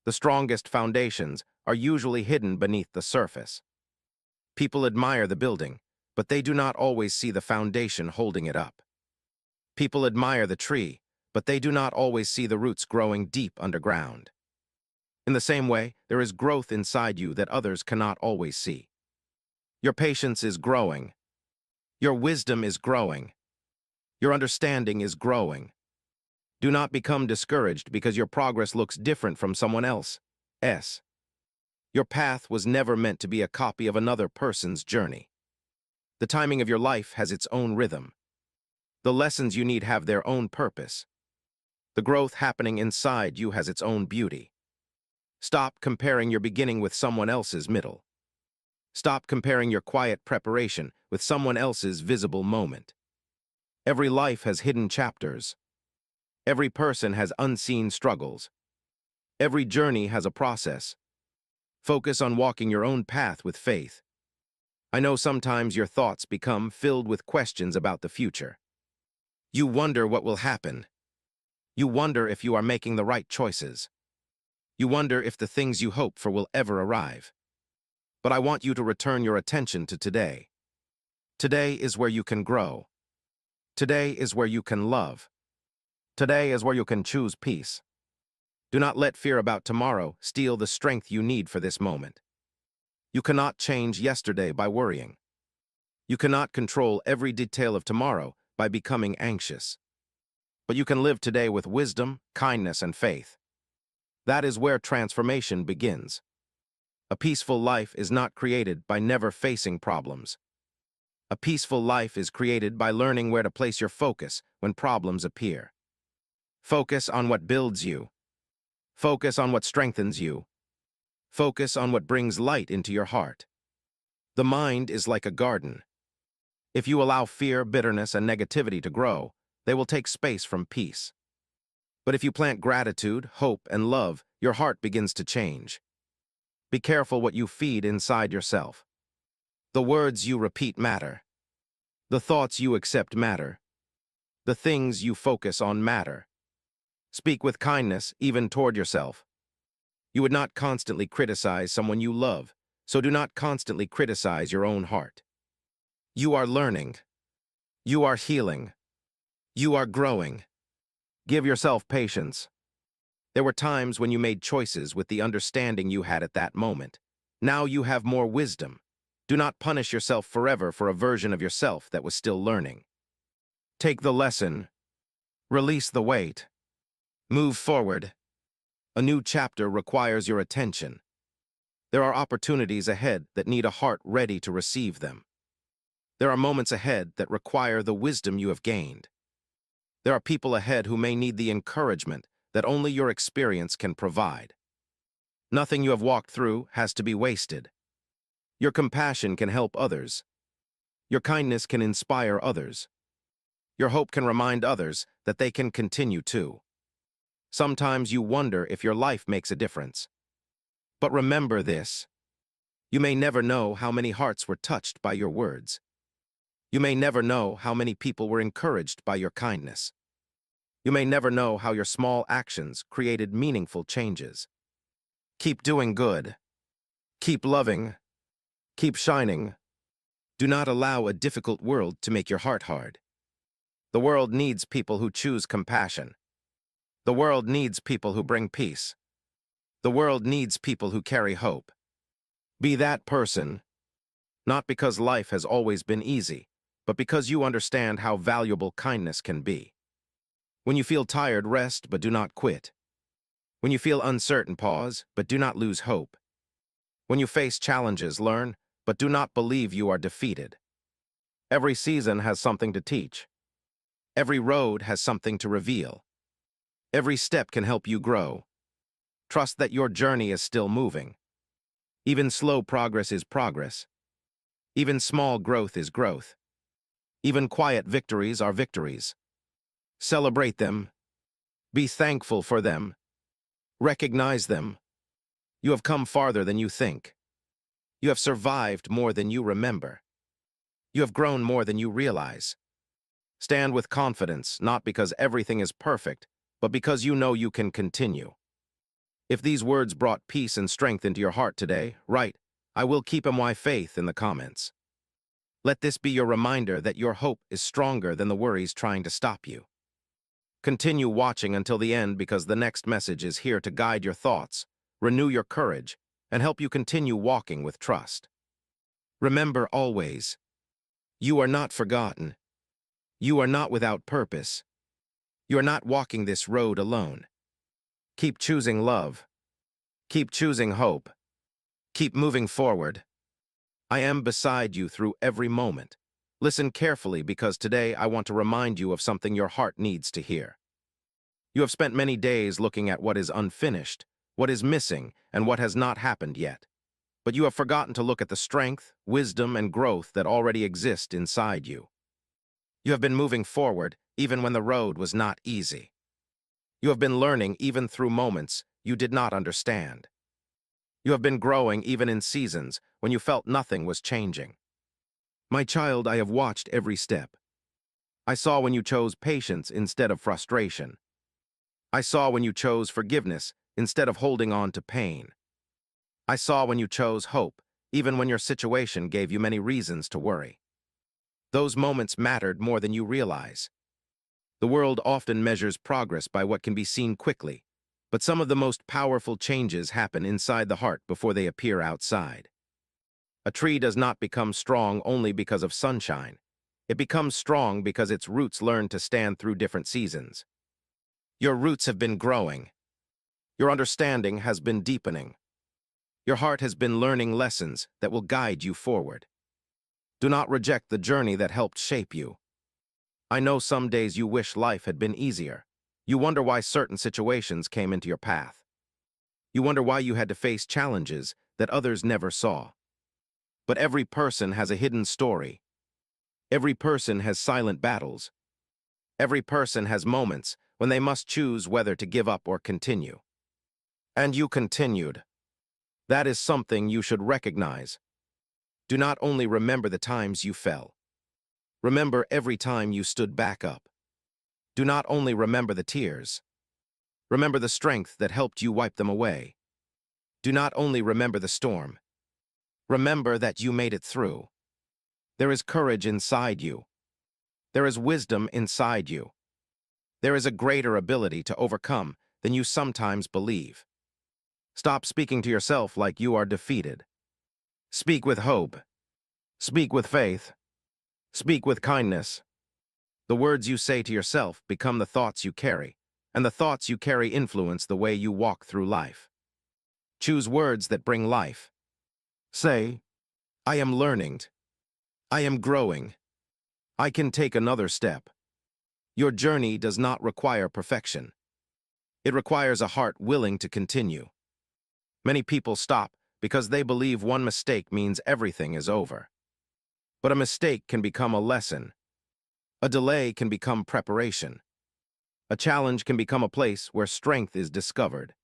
The strongest foundations are usually hidden beneath the surface. People admire the building, but they do not always see the foundation holding it up. People admire the tree, but they do not always see the roots growing deep underground. In the same way, there is growth inside you that others cannot always see. Your patience is growing. Your wisdom is growing. Your understanding is growing. Do not become discouraged because your progress looks different from someone else's. Your path was never meant to be a copy of another person's journey. The timing of your life has its own rhythm. The lessons you need have their own purpose. The growth happening inside you has its own beauty. Stop comparing your beginning with someone else's middle. Stop comparing your quiet preparation with someone else's visible moment. Every life has hidden chapters. Every person has unseen struggles. Every journey has a process. Focus on walking your own path with faith. I know sometimes your thoughts become filled with questions about the future. You wonder what will happen. You wonder if you are making the right choices. You wonder if the things you hope for will ever arrive. But I want you to return your attention to today. Today is where you can grow. Today is where you can love. Today is where you can choose peace. Do not let fear about tomorrow steal the strength you need for this moment. You cannot change yesterday by worrying. You cannot control every detail of tomorrow by becoming anxious. But you can live today with wisdom, kindness, and faith. That is where transformation begins. A peaceful life is not created by never facing problems. A peaceful life is created by learning where to place your focus when problems appear. Focus on what builds you. Focus on what strengthens you. Focus on what brings light into your heart. The mind is like a garden. If you allow fear, bitterness, and negativity to grow, they will take space from peace. But if you plant gratitude, hope, and love, your heart begins to change. Be careful what you feed inside yourself. The words you repeat matter. The thoughts you accept matter. The things you focus on matter. Speak with kindness, even toward yourself. You would not constantly criticize someone you love, so do not constantly criticize your own heart. You are learning. You are healing. You are growing. Give yourself patience. There were times when you made choices with the understanding you had at that moment. Now you have more wisdom. Do not punish yourself forever for a version of yourself that was still learning. Take the lesson. Release the weight. Move forward. A new chapter requires your attention. There are opportunities ahead that need a heart ready to receive them. There are moments ahead that require the wisdom you have gained. There are people ahead who may need the encouragement that only your experience can provide. Nothing you have walked through has to be wasted. Your compassion can help others. Your kindness can inspire others. Your hope can remind others that they can continue too. Sometimes you wonder if your life makes a difference. But remember this. You may never know how many hearts were touched by your words. You may never know how many people were encouraged by your kindness. You may never know how your small actions created meaningful changes. Keep doing good. Keep loving. Keep shining. Do not allow a difficult world to make your heart hard. The world needs people who choose compassion. The world needs people who bring peace. The world needs people who carry hope. Be that person, not because life has always been easy, but because you understand how valuable kindness can be. When you feel tired, rest, but do not quit. When you feel uncertain, pause, but do not lose hope. When you face challenges, learn, but do not believe you are defeated. Every season has something to teach. Every road has something to reveal. Every step can help you grow. Trust that your journey is still moving. Even slow progress is progress. Even small growth is growth. Even quiet victories are victories. Celebrate them. Be thankful for them. Recognize them. You have come farther than you think. You have survived more than you remember. You have grown more than you realize. Stand with confidence, not because everything is perfect, but because you know you can continue. If these words brought peace and strength into your heart today, write, "I will keep my faith" in the comments. Let this be your reminder that your hope is stronger than the worries trying to stop you. Continue watching until the end because the next message is here to guide your thoughts, renew your courage, and help you continue walking with trust. Remember always, you are not forgotten. You are not without purpose. You are not walking this road alone. Keep choosing love. Keep choosing hope. Keep moving forward. I am beside you through every moment. Listen carefully because today I want to remind you of something your heart needs to hear. You have spent many days looking at what is unfinished, what is missing, and what has not happened yet. But you have forgotten to look at the strength, wisdom, and growth that already exist inside you. You have been moving forward even when the road was not easy. You have been learning even through moments you did not understand. You have been growing even in seasons when you felt nothing was changing. My child, I have watched every step. I saw when you chose patience instead of frustration. I saw when you chose forgiveness instead of holding on to pain. I saw when you chose hope, even when your situation gave you many reasons to worry. Those moments mattered more than you realize. The world often measures progress by what can be seen quickly, but some of the most powerful changes happen inside the heart before they appear outside. A tree does not become strong only because of sunshine. It becomes strong because its roots learn to stand through different seasons. Your roots have been growing. Your understanding has been deepening. Your heart has been learning lessons that will guide you forward. Do not reject the journey that helped shape you. I know some days you wish life had been easier. You wonder why certain situations came into your path. You wonder why you had to face challenges that others never saw. But every person has a hidden story. Every person has silent battles. Every person has moments when they must choose whether to give up or continue. And you continued. That is something you should recognize. Do not only remember the times you fell. Remember every time you stood back up. Do not only remember the tears. Remember the strength that helped you wipe them away. Do not only remember the storm. Remember that you made it through. There is courage inside you. There is wisdom inside you. There is a greater ability to overcome than you sometimes believe. Stop speaking to yourself like you are defeated. Speak with hope. Speak with faith. Speak with kindness. The words you say to yourself become the thoughts you carry, and the thoughts you carry influence the way you walk through life. Choose words that bring life. Say, I am learning. I am growing. I can take another step. Your journey does not require perfection. It requires a heart willing to continue. Many people stop because they believe one mistake means everything is over. But a mistake can become a lesson. A delay can become preparation. A challenge can become a place where strength is discovered.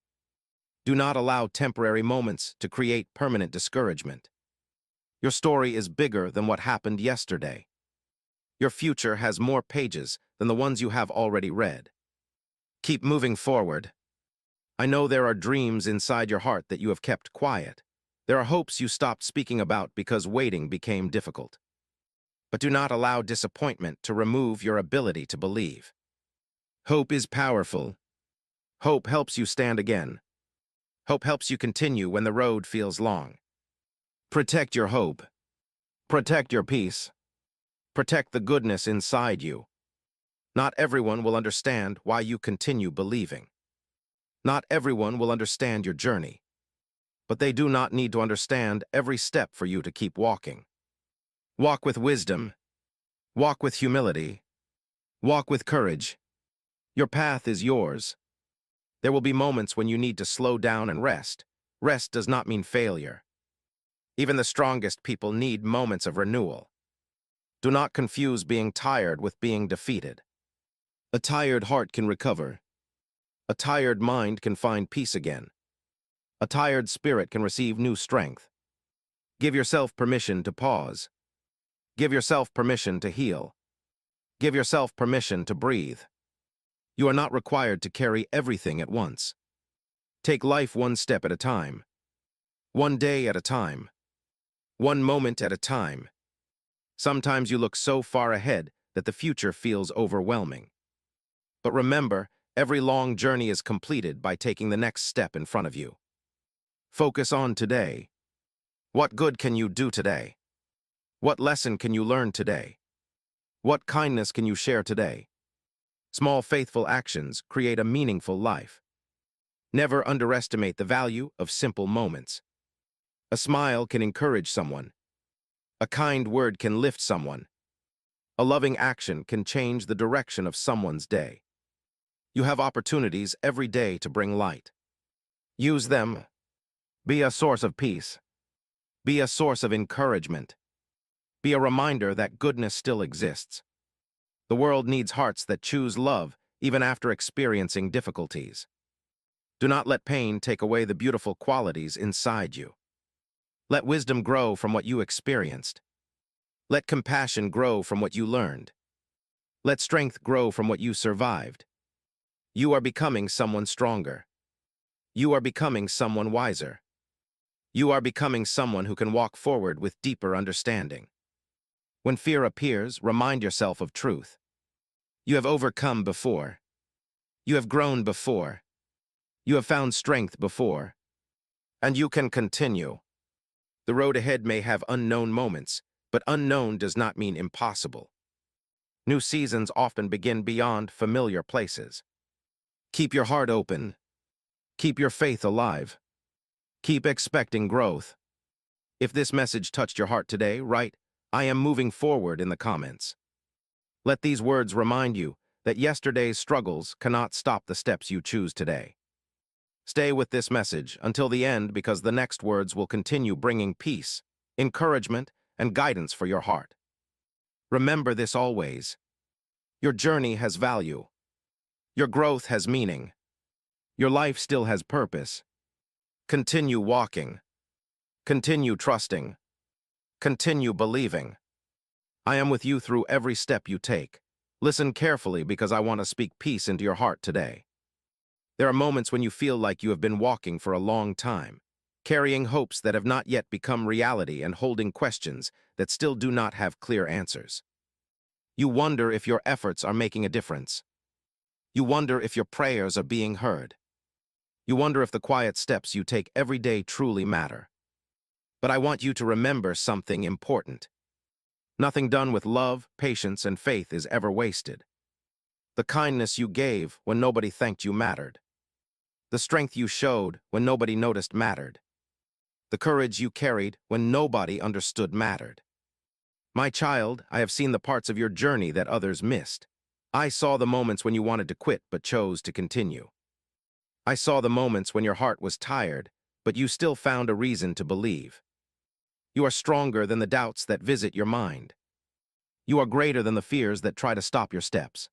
Do not allow temporary moments to create permanent discouragement. Your story is bigger than what happened yesterday. Your future has more pages than the ones you have already read. Keep moving forward. I know there are dreams inside your heart that you have kept quiet. There are hopes you stopped speaking about because waiting became difficult. But do not allow disappointment to remove your ability to believe. Hope is powerful. Hope helps you stand again. Hope helps you continue when the road feels long. Protect your hope. Protect your peace. Protect the goodness inside you. Not everyone will understand why you continue believing. Not everyone will understand your journey. But they do not need to understand every step for you to keep walking. Walk with wisdom. Walk with humility. Walk with courage. Your path is yours. There will be moments when you need to slow down and rest. Rest does not mean failure. Even the strongest people need moments of renewal. Do not confuse being tired with being defeated. A tired heart can recover. A tired mind can find peace again. A tired spirit can receive new strength. Give yourself permission to pause. Give yourself permission to heal. Give yourself permission to breathe. You are not required to carry everything at once. Take life one step at a time. One day at a time. One moment at a time. Sometimes you look so far ahead that the future feels overwhelming. But remember, every long journey is completed by taking the next step in front of you. Focus on today. What good can you do today? What lesson can you learn today? What kindness can you share today? Small faithful actions create a meaningful life. Never underestimate the value of simple moments. A smile can encourage someone. A kind word can lift someone. A loving action can change the direction of someone's day. You have opportunities every day to bring light. Use them. Be a source of peace. Be a source of encouragement. Be a reminder that goodness still exists. The world needs hearts that choose love even after experiencing difficulties. Do not let pain take away the beautiful qualities inside you. Let wisdom grow from what you experienced. Let compassion grow from what you learned. Let strength grow from what you survived. You are becoming someone stronger. You are becoming someone wiser. You are becoming someone who can walk forward with deeper understanding. When fear appears, remind yourself of truth. You have overcome before. You have grown before. You have found strength before. And you can continue. The road ahead may have unknown moments, but unknown does not mean impossible. New seasons often begin beyond familiar places. Keep your heart open. Keep your faith alive. Keep expecting growth. If this message touched your heart today, write, "I am moving forward" in the comments. Let these words remind you that yesterday's struggles cannot stop the steps you choose today. Stay with this message until the end because the next words will continue bringing peace, encouragement, and guidance for your heart. Remember this always. Your journey has value. Your growth has meaning. Your life still has purpose. Continue walking. Continue trusting. Continue believing. I am with you through every step you take. Listen carefully because I want to speak peace into your heart today. There are moments when you feel like you have been walking for a long time, carrying hopes that have not yet become reality and holding questions that still do not have clear answers. You wonder if your efforts are making a difference. You wonder if your prayers are being heard. You wonder if the quiet steps you take every day truly matter. But I want you to remember something important. Nothing done with love, patience, and faith is ever wasted. The kindness you gave when nobody thanked you mattered. The strength you showed when nobody noticed mattered. The courage you carried when nobody understood mattered. My child, I have seen the parts of your journey that others missed. I saw the moments when you wanted to quit but chose to continue. I saw the moments when your heart was tired, but you still found a reason to believe. You are stronger than the doubts that visit your mind. You are greater than the fears that try to stop your steps.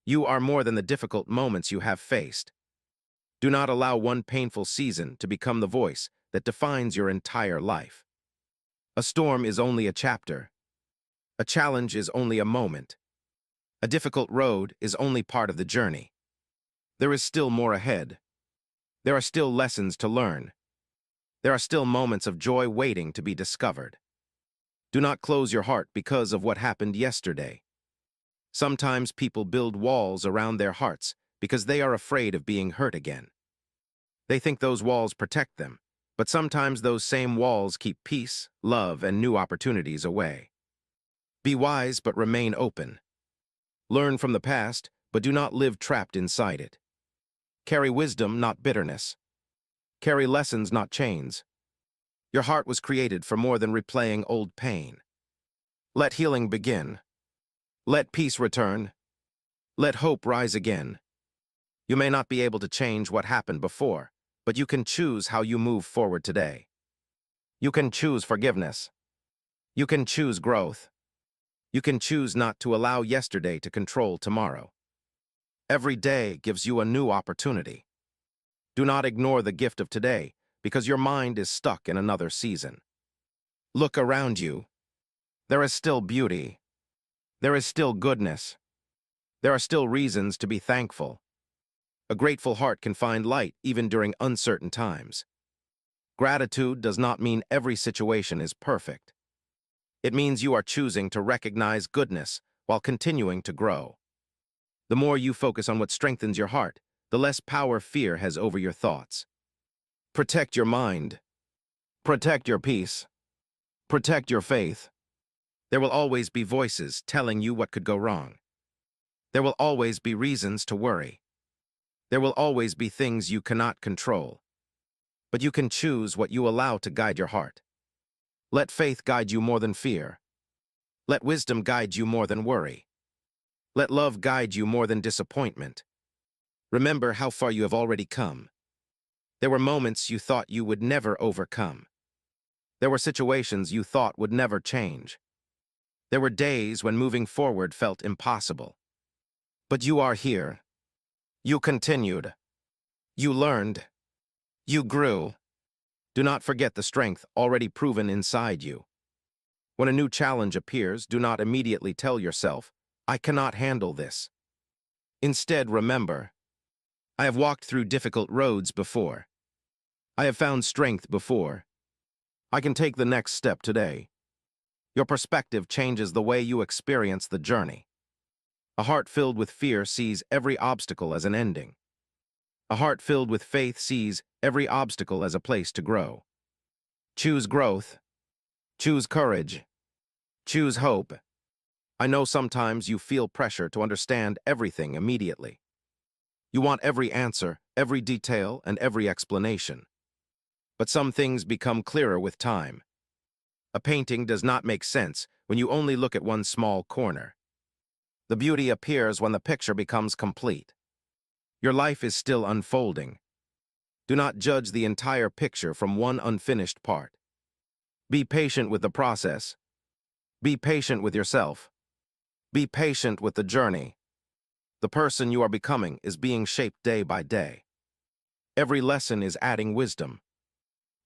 You are more than the difficult moments you have faced. Do not allow one painful season to become the voice that defines your entire life. A storm is only a chapter. A challenge is only a moment. A difficult road is only part of the journey. There is still more ahead. There are still lessons to learn. There are still moments of joy waiting to be discovered. Do not close your heart because of what happened yesterday. Sometimes people build walls around their hearts because they are afraid of being hurt again. They think those walls protect them, but sometimes those same walls keep peace, love, and new opportunities away. Be wise but remain open. Learn from the past, but do not live trapped inside it. Carry wisdom, not bitterness. Carry lessons, not chains. Your heart was created for more than replaying old pain. Let healing begin. Let peace return. Let hope rise again. You may not be able to change what happened before, but you can choose how you move forward today. You can choose forgiveness. You can choose growth. You can choose not to allow yesterday to control tomorrow. Every day gives you a new opportunity. Do not ignore the gift of today because your mind is stuck in another season. Look around you. There is still beauty. There is still goodness. There are still reasons to be thankful. A grateful heart can find light even during uncertain times. Gratitude does not mean every situation is perfect. It means you are choosing to recognize goodness while continuing to grow. The more you focus on what strengthens your heart, the less power fear has over your thoughts. Protect your mind. Protect your peace. Protect your faith. There will always be voices telling you what could go wrong. There will always be reasons to worry. There will always be things you cannot control. But you can choose what you allow to guide your heart. Let faith guide you more than fear. Let wisdom guide you more than worry. Let love guide you more than disappointment. Remember how far you have already come. There were moments you thought you would never overcome. There were situations you thought would never change. There were days when moving forward felt impossible. But you are here. You continued. You learned. You grew. Do not forget the strength already proven inside you. When a new challenge appears, do not immediately tell yourself, "I cannot handle this." Instead, remember, I have walked through difficult roads before. I have found strength before. I can take the next step today. Your perspective changes the way you experience the journey. A heart filled with fear sees every obstacle as an ending. A heart filled with faith sees every obstacle as a place to grow. Choose growth. Choose courage. Choose hope. I know sometimes you feel pressure to understand everything immediately. You want every answer, every detail, and every explanation. But some things become clearer with time. A painting does not make sense when you only look at one small corner. The beauty appears when the picture becomes complete. Your life is still unfolding. Do not judge the entire picture from one unfinished part. Be patient with the process. Be patient with yourself. Be patient with the journey. The person you are becoming is being shaped day by day. Every lesson is adding wisdom.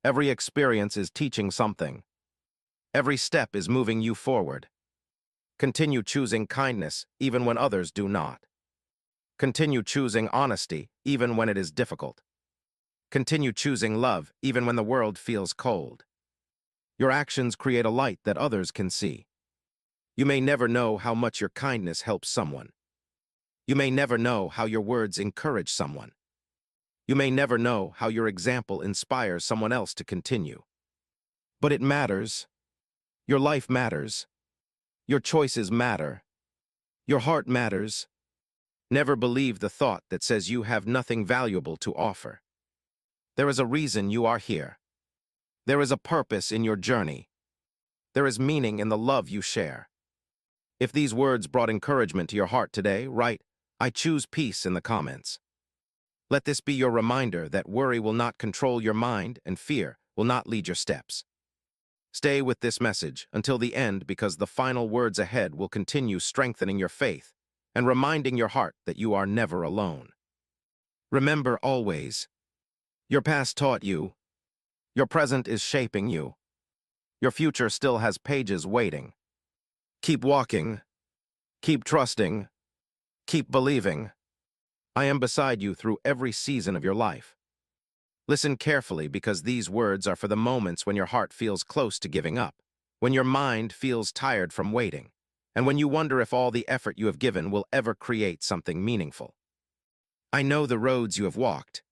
Every experience is teaching something. Every step is moving you forward. Continue choosing kindness even when others do not. Continue choosing honesty even when it is difficult. Continue choosing love even when the world feels cold. Your actions create a light that others can see. You may never know how much your kindness helps someone. You may never know how your words encourage someone. You may never know how your example inspires someone else to continue. But it matters. Your life matters. Your choices matter. Your heart matters. Never believe the thought that says you have nothing valuable to offer. There is a reason you are here. There is a purpose in your journey. There is meaning in the love you share. If these words brought encouragement to your heart today, write, "I choose peace" in the comments. Let this be your reminder that worry will not control your mind and fear will not lead your steps. Stay with this message until the end because the final words ahead will continue strengthening your faith and reminding your heart that you are never alone. Remember always, your past taught you, your present is shaping you, your future still has pages waiting. Keep walking, keep trusting, keep believing. I am beside you through every season of your life. Listen carefully because these words are for the moments when your heart feels close to giving up, when your mind feels tired from waiting, and when you wonder if all the effort you have given will ever create something meaningful. I know the roads you have walked.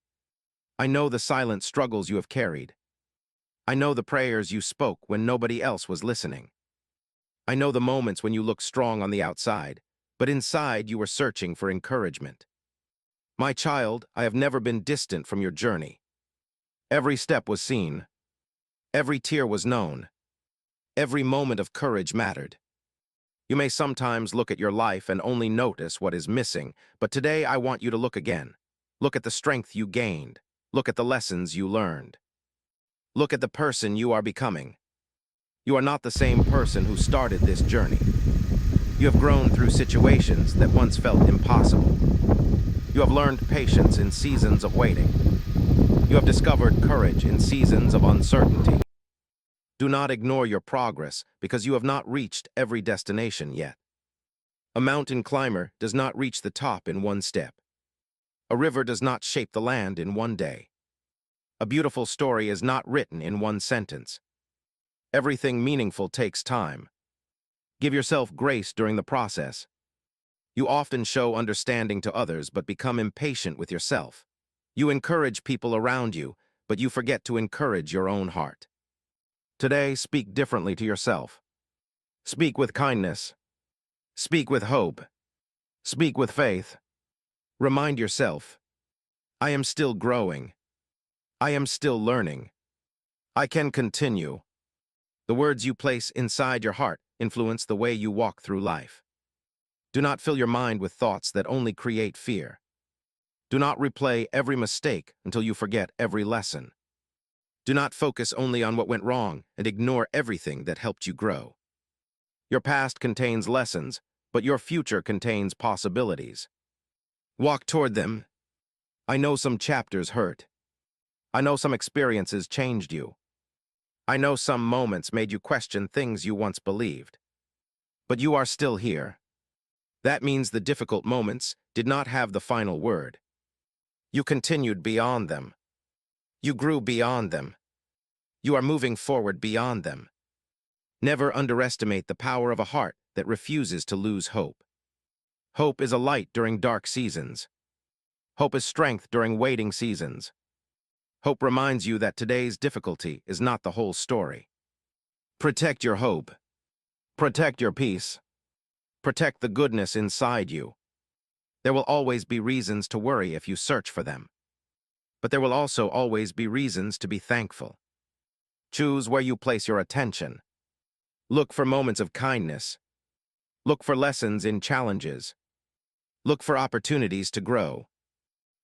I know the silent struggles you have carried. I know the prayers you spoke when nobody else was listening. I know the moments when you looked strong on the outside, but inside you were searching for encouragement. My child, I have never been distant from your journey. Every step was seen. Every tear was known. Every moment of courage mattered. You may sometimes look at your life and only notice what is missing, but today I want you to look again. Look at the strength you gained. Look at the lessons you learned. Look at the person you are becoming. You are not the same person who started this journey. You have grown through situations that once felt impossible. You have learned patience in seasons of waiting. You have discovered courage in seasons of uncertainty. Do not ignore your progress because you have not reached every destination yet. A mountain climber does not reach the top in one step. A river does not shape the land in one day. A beautiful story is not written in one sentence. Everything meaningful takes time. Give yourself grace during the process. You often show understanding to others but become impatient with yourself. You encourage people around you, but you forget to encourage your own heart. Today, speak differently to yourself. Speak with kindness. Speak with hope. Speak with faith. Remind yourself, I am still growing. I am still learning. I can continue. The words you place inside your heart influence the way you walk through life. Do not fill your mind with thoughts that only create fear. Do not replay every mistake until you forget every lesson. Do not focus only on what went wrong and ignore everything that helped you grow. Your past contains lessons, but your future contains possibilities. Walk toward them. I know some chapters hurt. I know some experiences changed you. I know some moments made you question things you once believed. But you are still here. That means the difficult moments did not have the final word. You continued beyond them. You grew beyond them. You are moving forward beyond them. Never underestimate the power of a heart that refuses to lose hope. Hope is a light during dark seasons. Hope is strength during waiting seasons. Hope reminds you that today's difficulty is not the whole story. Protect your hope. Protect your peace. Protect the goodness inside you. There will always be reasons to worry if you search for them. But there will also always be reasons to be thankful. Choose where you place your attention. Look for moments of kindness. Look for lessons in challenges. Look for opportunities to grow.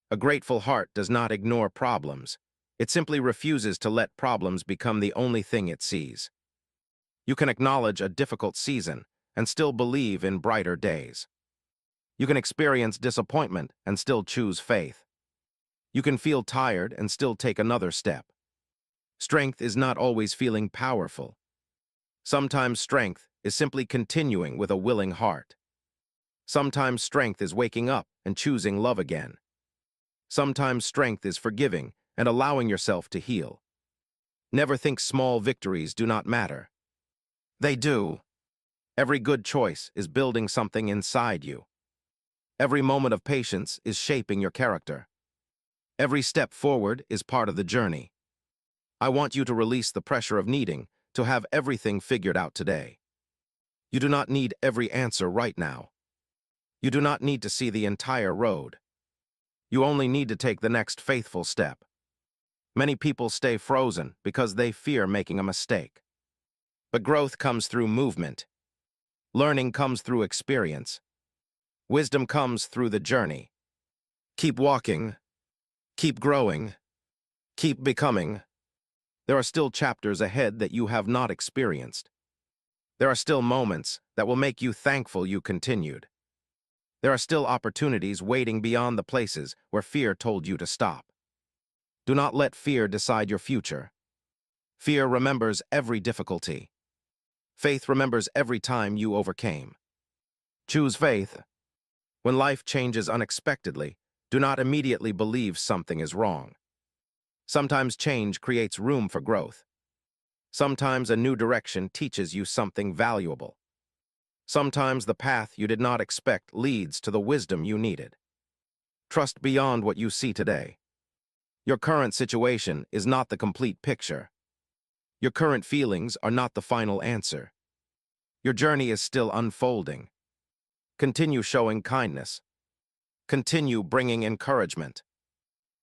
A grateful heart does not ignore problems. It simply refuses to let problems become the only thing it sees. You can acknowledge a difficult season and still believe in brighter days. You can experience disappointment and still choose faith. You can feel tired and still take another step. Strength is not always feeling powerful. Sometimes strength is simply continuing with a willing heart. Sometimes strength is waking up and choosing love again. Sometimes strength is forgiving and allowing yourself to heal. Never think small victories do not matter. They do. Every good choice is building something inside you. Every moment of patience is shaping your character. Every step forward is part of the journey. I want you to release the pressure of needing to have everything figured out today. You do not need every answer right now. You do not need to see the entire road. You only need to take the next faithful step. Many people stay frozen because they fear making a mistake. But growth comes through movement. Learning comes through experience. Wisdom comes through the journey. Keep walking. Keep growing. Keep becoming. There are still chapters ahead that you have not experienced. There are still moments that will make you thankful you continued. There are still opportunities waiting beyond the places where fear told you to stop. Do not let fear decide your future. Fear remembers every difficulty. Faith remembers every time you overcame. Choose faith. When life changes unexpectedly, do not immediately believe something is wrong. Sometimes change creates room for growth. Sometimes a new direction teaches you something valuable. Sometimes the path you did not expect leads to the wisdom you needed. Trust beyond what you see today. Your current situation is not the complete picture. Your current feelings are not the final answer. Your journey is still unfolding. Continue showing kindness. Continue bringing encouragement.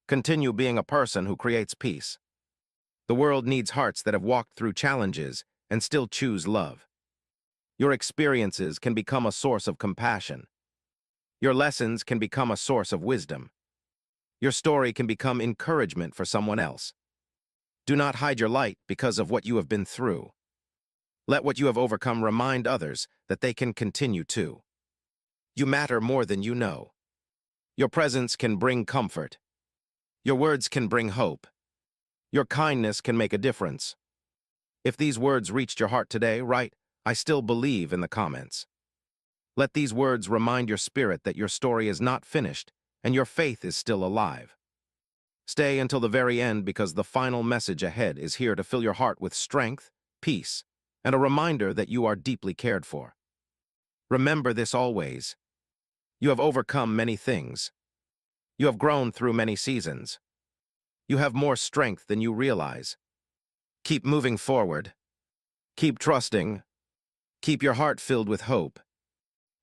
Continue being a person who creates peace. The world needs hearts that have walked through challenges and still choose love. Your experiences can become a source of compassion. Your lessons can become a source of wisdom. Your story can become encouragement for someone else. Do not hide your light because of what you have been through. Let what you have overcome remind others that they can continue too. You matter more than you know. Your presence can bring comfort. Your words can bring hope. Your kindness can make a difference. If these words reached your heart today, write, "I still believe" in the comments. Let these words remind your spirit that your story is not finished and your faith is still alive. Stay until the very end because the final message ahead is here to fill your heart with strength, peace, and a reminder that you are deeply cared for. Remember this always. You have overcome many things. You have grown through many seasons. You have more strength than you realize. Keep moving forward. Keep trusting. Keep your heart filled with hope.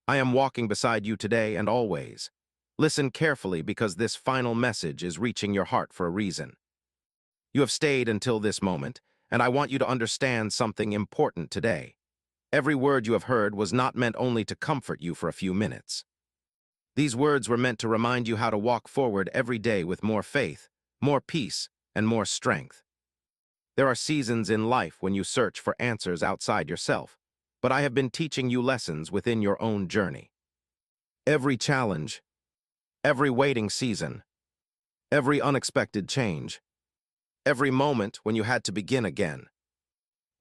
I am walking beside you today and always. Listen carefully because this final message is reaching your heart for a reason. You have stayed until this moment, and I want you to understand something important today. Every word you have heard was not meant only to comfort you for a few minutes. These words were meant to remind you how to walk forward every day with more faith, more peace, and more strength. There are seasons in life when you search for answers outside yourself, but I have been teaching you lessons within your own journey. Every challenge, every waiting season, every unexpected change, every moment when you had to begin again.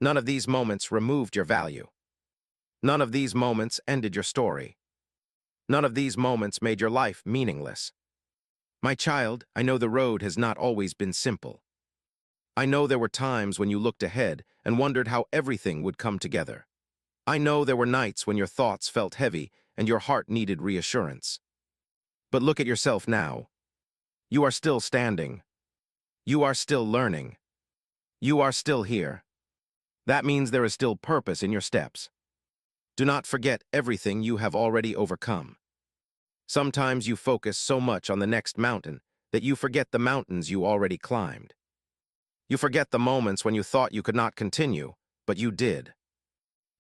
None of these moments removed your value. None of these moments ended your story. None of these moments made your life meaningless. My child, I know the road has not always been simple. I know there were times when you looked ahead and wondered how everything would come together. I know there were nights when your thoughts felt heavy and your heart needed reassurance. But look at yourself now. You are still standing. You are still learning. You are still here. That means there is still purpose in your steps. Do not forget everything you have already overcome. Sometimes you focus so much on the next mountain that you forget the mountains you already climbed. You forget the moments when you thought you could not continue, but you did.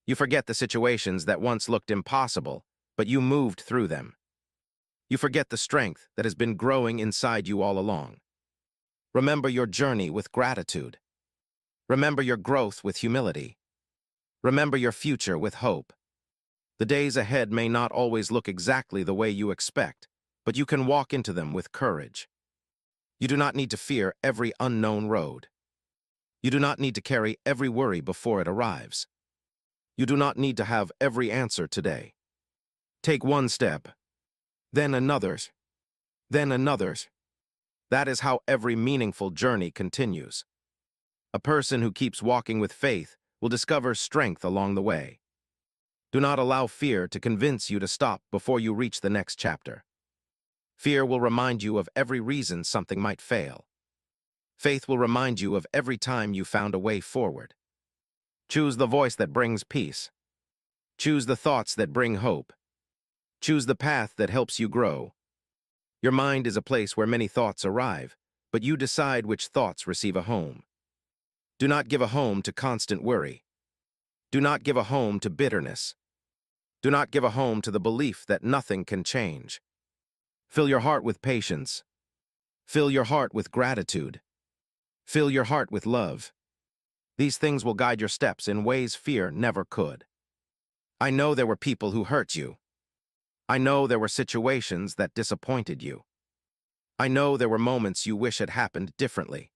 You forget the situations that once looked impossible, but you moved through them. You forget the strength that has been growing inside you all along. Remember your journey with gratitude. Remember your growth with humility. Remember your future with hope. The days ahead may not always look exactly the way you expect, but you can walk into them with courage. You do not need to fear every unknown road. You do not need to carry every worry before it arrives. You do not need to have every answer today. Take one step, then another's, then another's. That is how every meaningful journey continues. A person who keeps walking with faith will discover strength along the way. Do not allow fear to convince you to stop before you reach the next chapter. Fear will remind you of every reason something might fail. Faith will remind you of every time you found a way forward. Choose the voice that brings peace. Choose the thoughts that bring hope. Choose the path that helps you grow. Your mind is a place where many thoughts arrive, but you decide which thoughts receive a home. Do not give a home to constant worry. Do not give a home to bitterness. Do not give a home to the belief that nothing can change. Fill your heart with patience. Fill your heart with gratitude. Fill your heart with love. These things will guide your steps in ways fear never could. I know there were people who hurt you. I know there were situations that disappointed you. I know there were moments you wish had happened differently.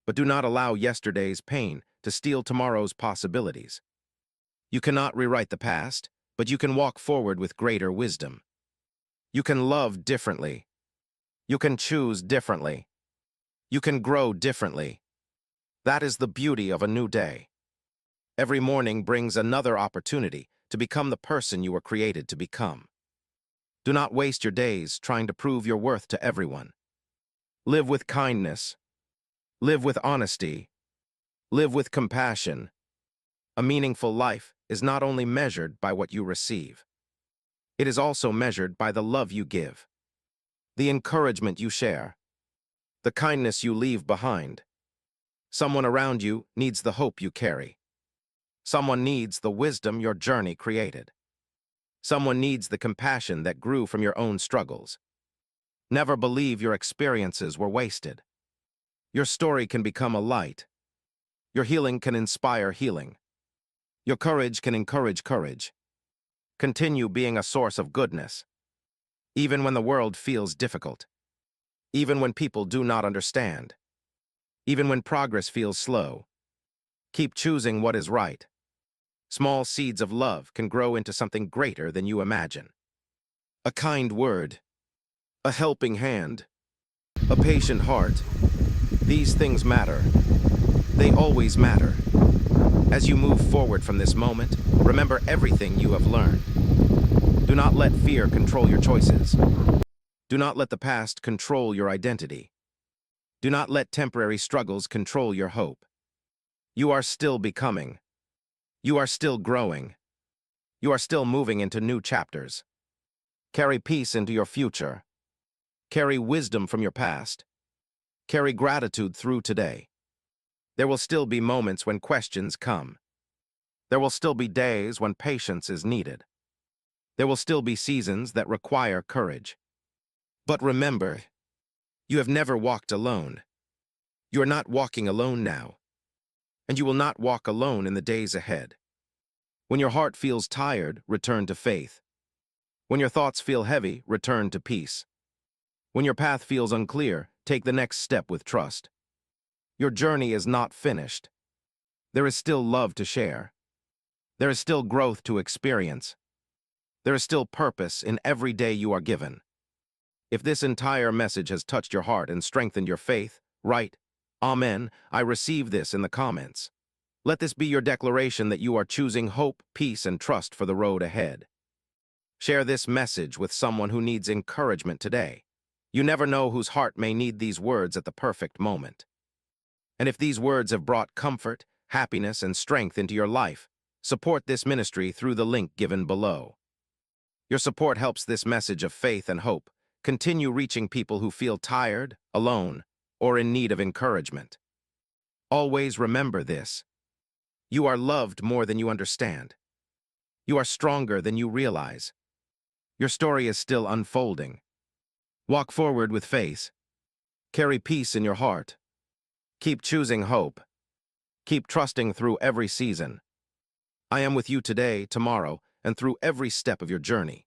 But do not allow yesterday's pain to steal tomorrow's possibilities. You cannot rewrite the past, but you can walk forward with greater wisdom. You can love differently. You can choose differently. You can grow differently. That is the beauty of a new day. Every morning brings another opportunity to become the person you were created to become. Do not waste your days trying to prove your worth to everyone. Live with kindness. Live with honesty. Live with compassion. A meaningful life is not only measured by what you receive. It is also measured by the love you give, the encouragement you share, the kindness you leave behind. Someone around you needs the hope you carry. Someone needs the wisdom your journey created. Someone needs the compassion that grew from your own struggles. Never believe your experiences were wasted. Your story can become a light. Your healing can inspire healing. Your courage can encourage courage. Continue being a source of goodness. Even when the world feels difficult. Even when people do not understand. Even when progress feels slow. Keep choosing what is right. Small seeds of love can grow into something greater than you imagine. A kind word. A helping hand. A patient heart. These things matter. They always matter. As you move forward from this moment, remember everything you have learned. Do not let fear control your choices. Do not let the past control your identity. Do not let temporary struggles control your hope. You are still becoming. You are still growing. You are still moving into new chapters. Carry peace into your future. Carry wisdom from your past. Carry gratitude through today. There will still be moments when questions come. There will still be days when patience is needed. There will still be seasons that require courage. But remember, you have never walked alone. You are not walking alone now, and you will not walk alone in the days ahead. When your heart feels tired, return to faith. When your thoughts feel heavy, return to peace. When your path feels unclear, take the next step with trust. Your journey is not finished. There is still love to share. There is still growth to experience. There is still purpose in every day you are given. If this entire message has touched your heart and strengthened your faith, write, "Amen, I receive this" in the comments. Let this be your declaration that you are choosing hope, peace, and trust for the road ahead. Share this message with someone who needs encouragement today. You never know whose heart may need these words at the perfect moment. And if these words have brought comfort, happiness, and strength into your life, support this ministry through the link given below. Your support helps this message of faith and hope continue reaching people who feel tired, alone, or in need of encouragement. Always remember this. You are loved more than you understand. You are stronger than you realize. Your story is still unfolding. Walk forward with faith. Carry peace in your heart. Keep choosing hope. Keep trusting through every season. I am with you today, tomorrow, and through every step of your journey.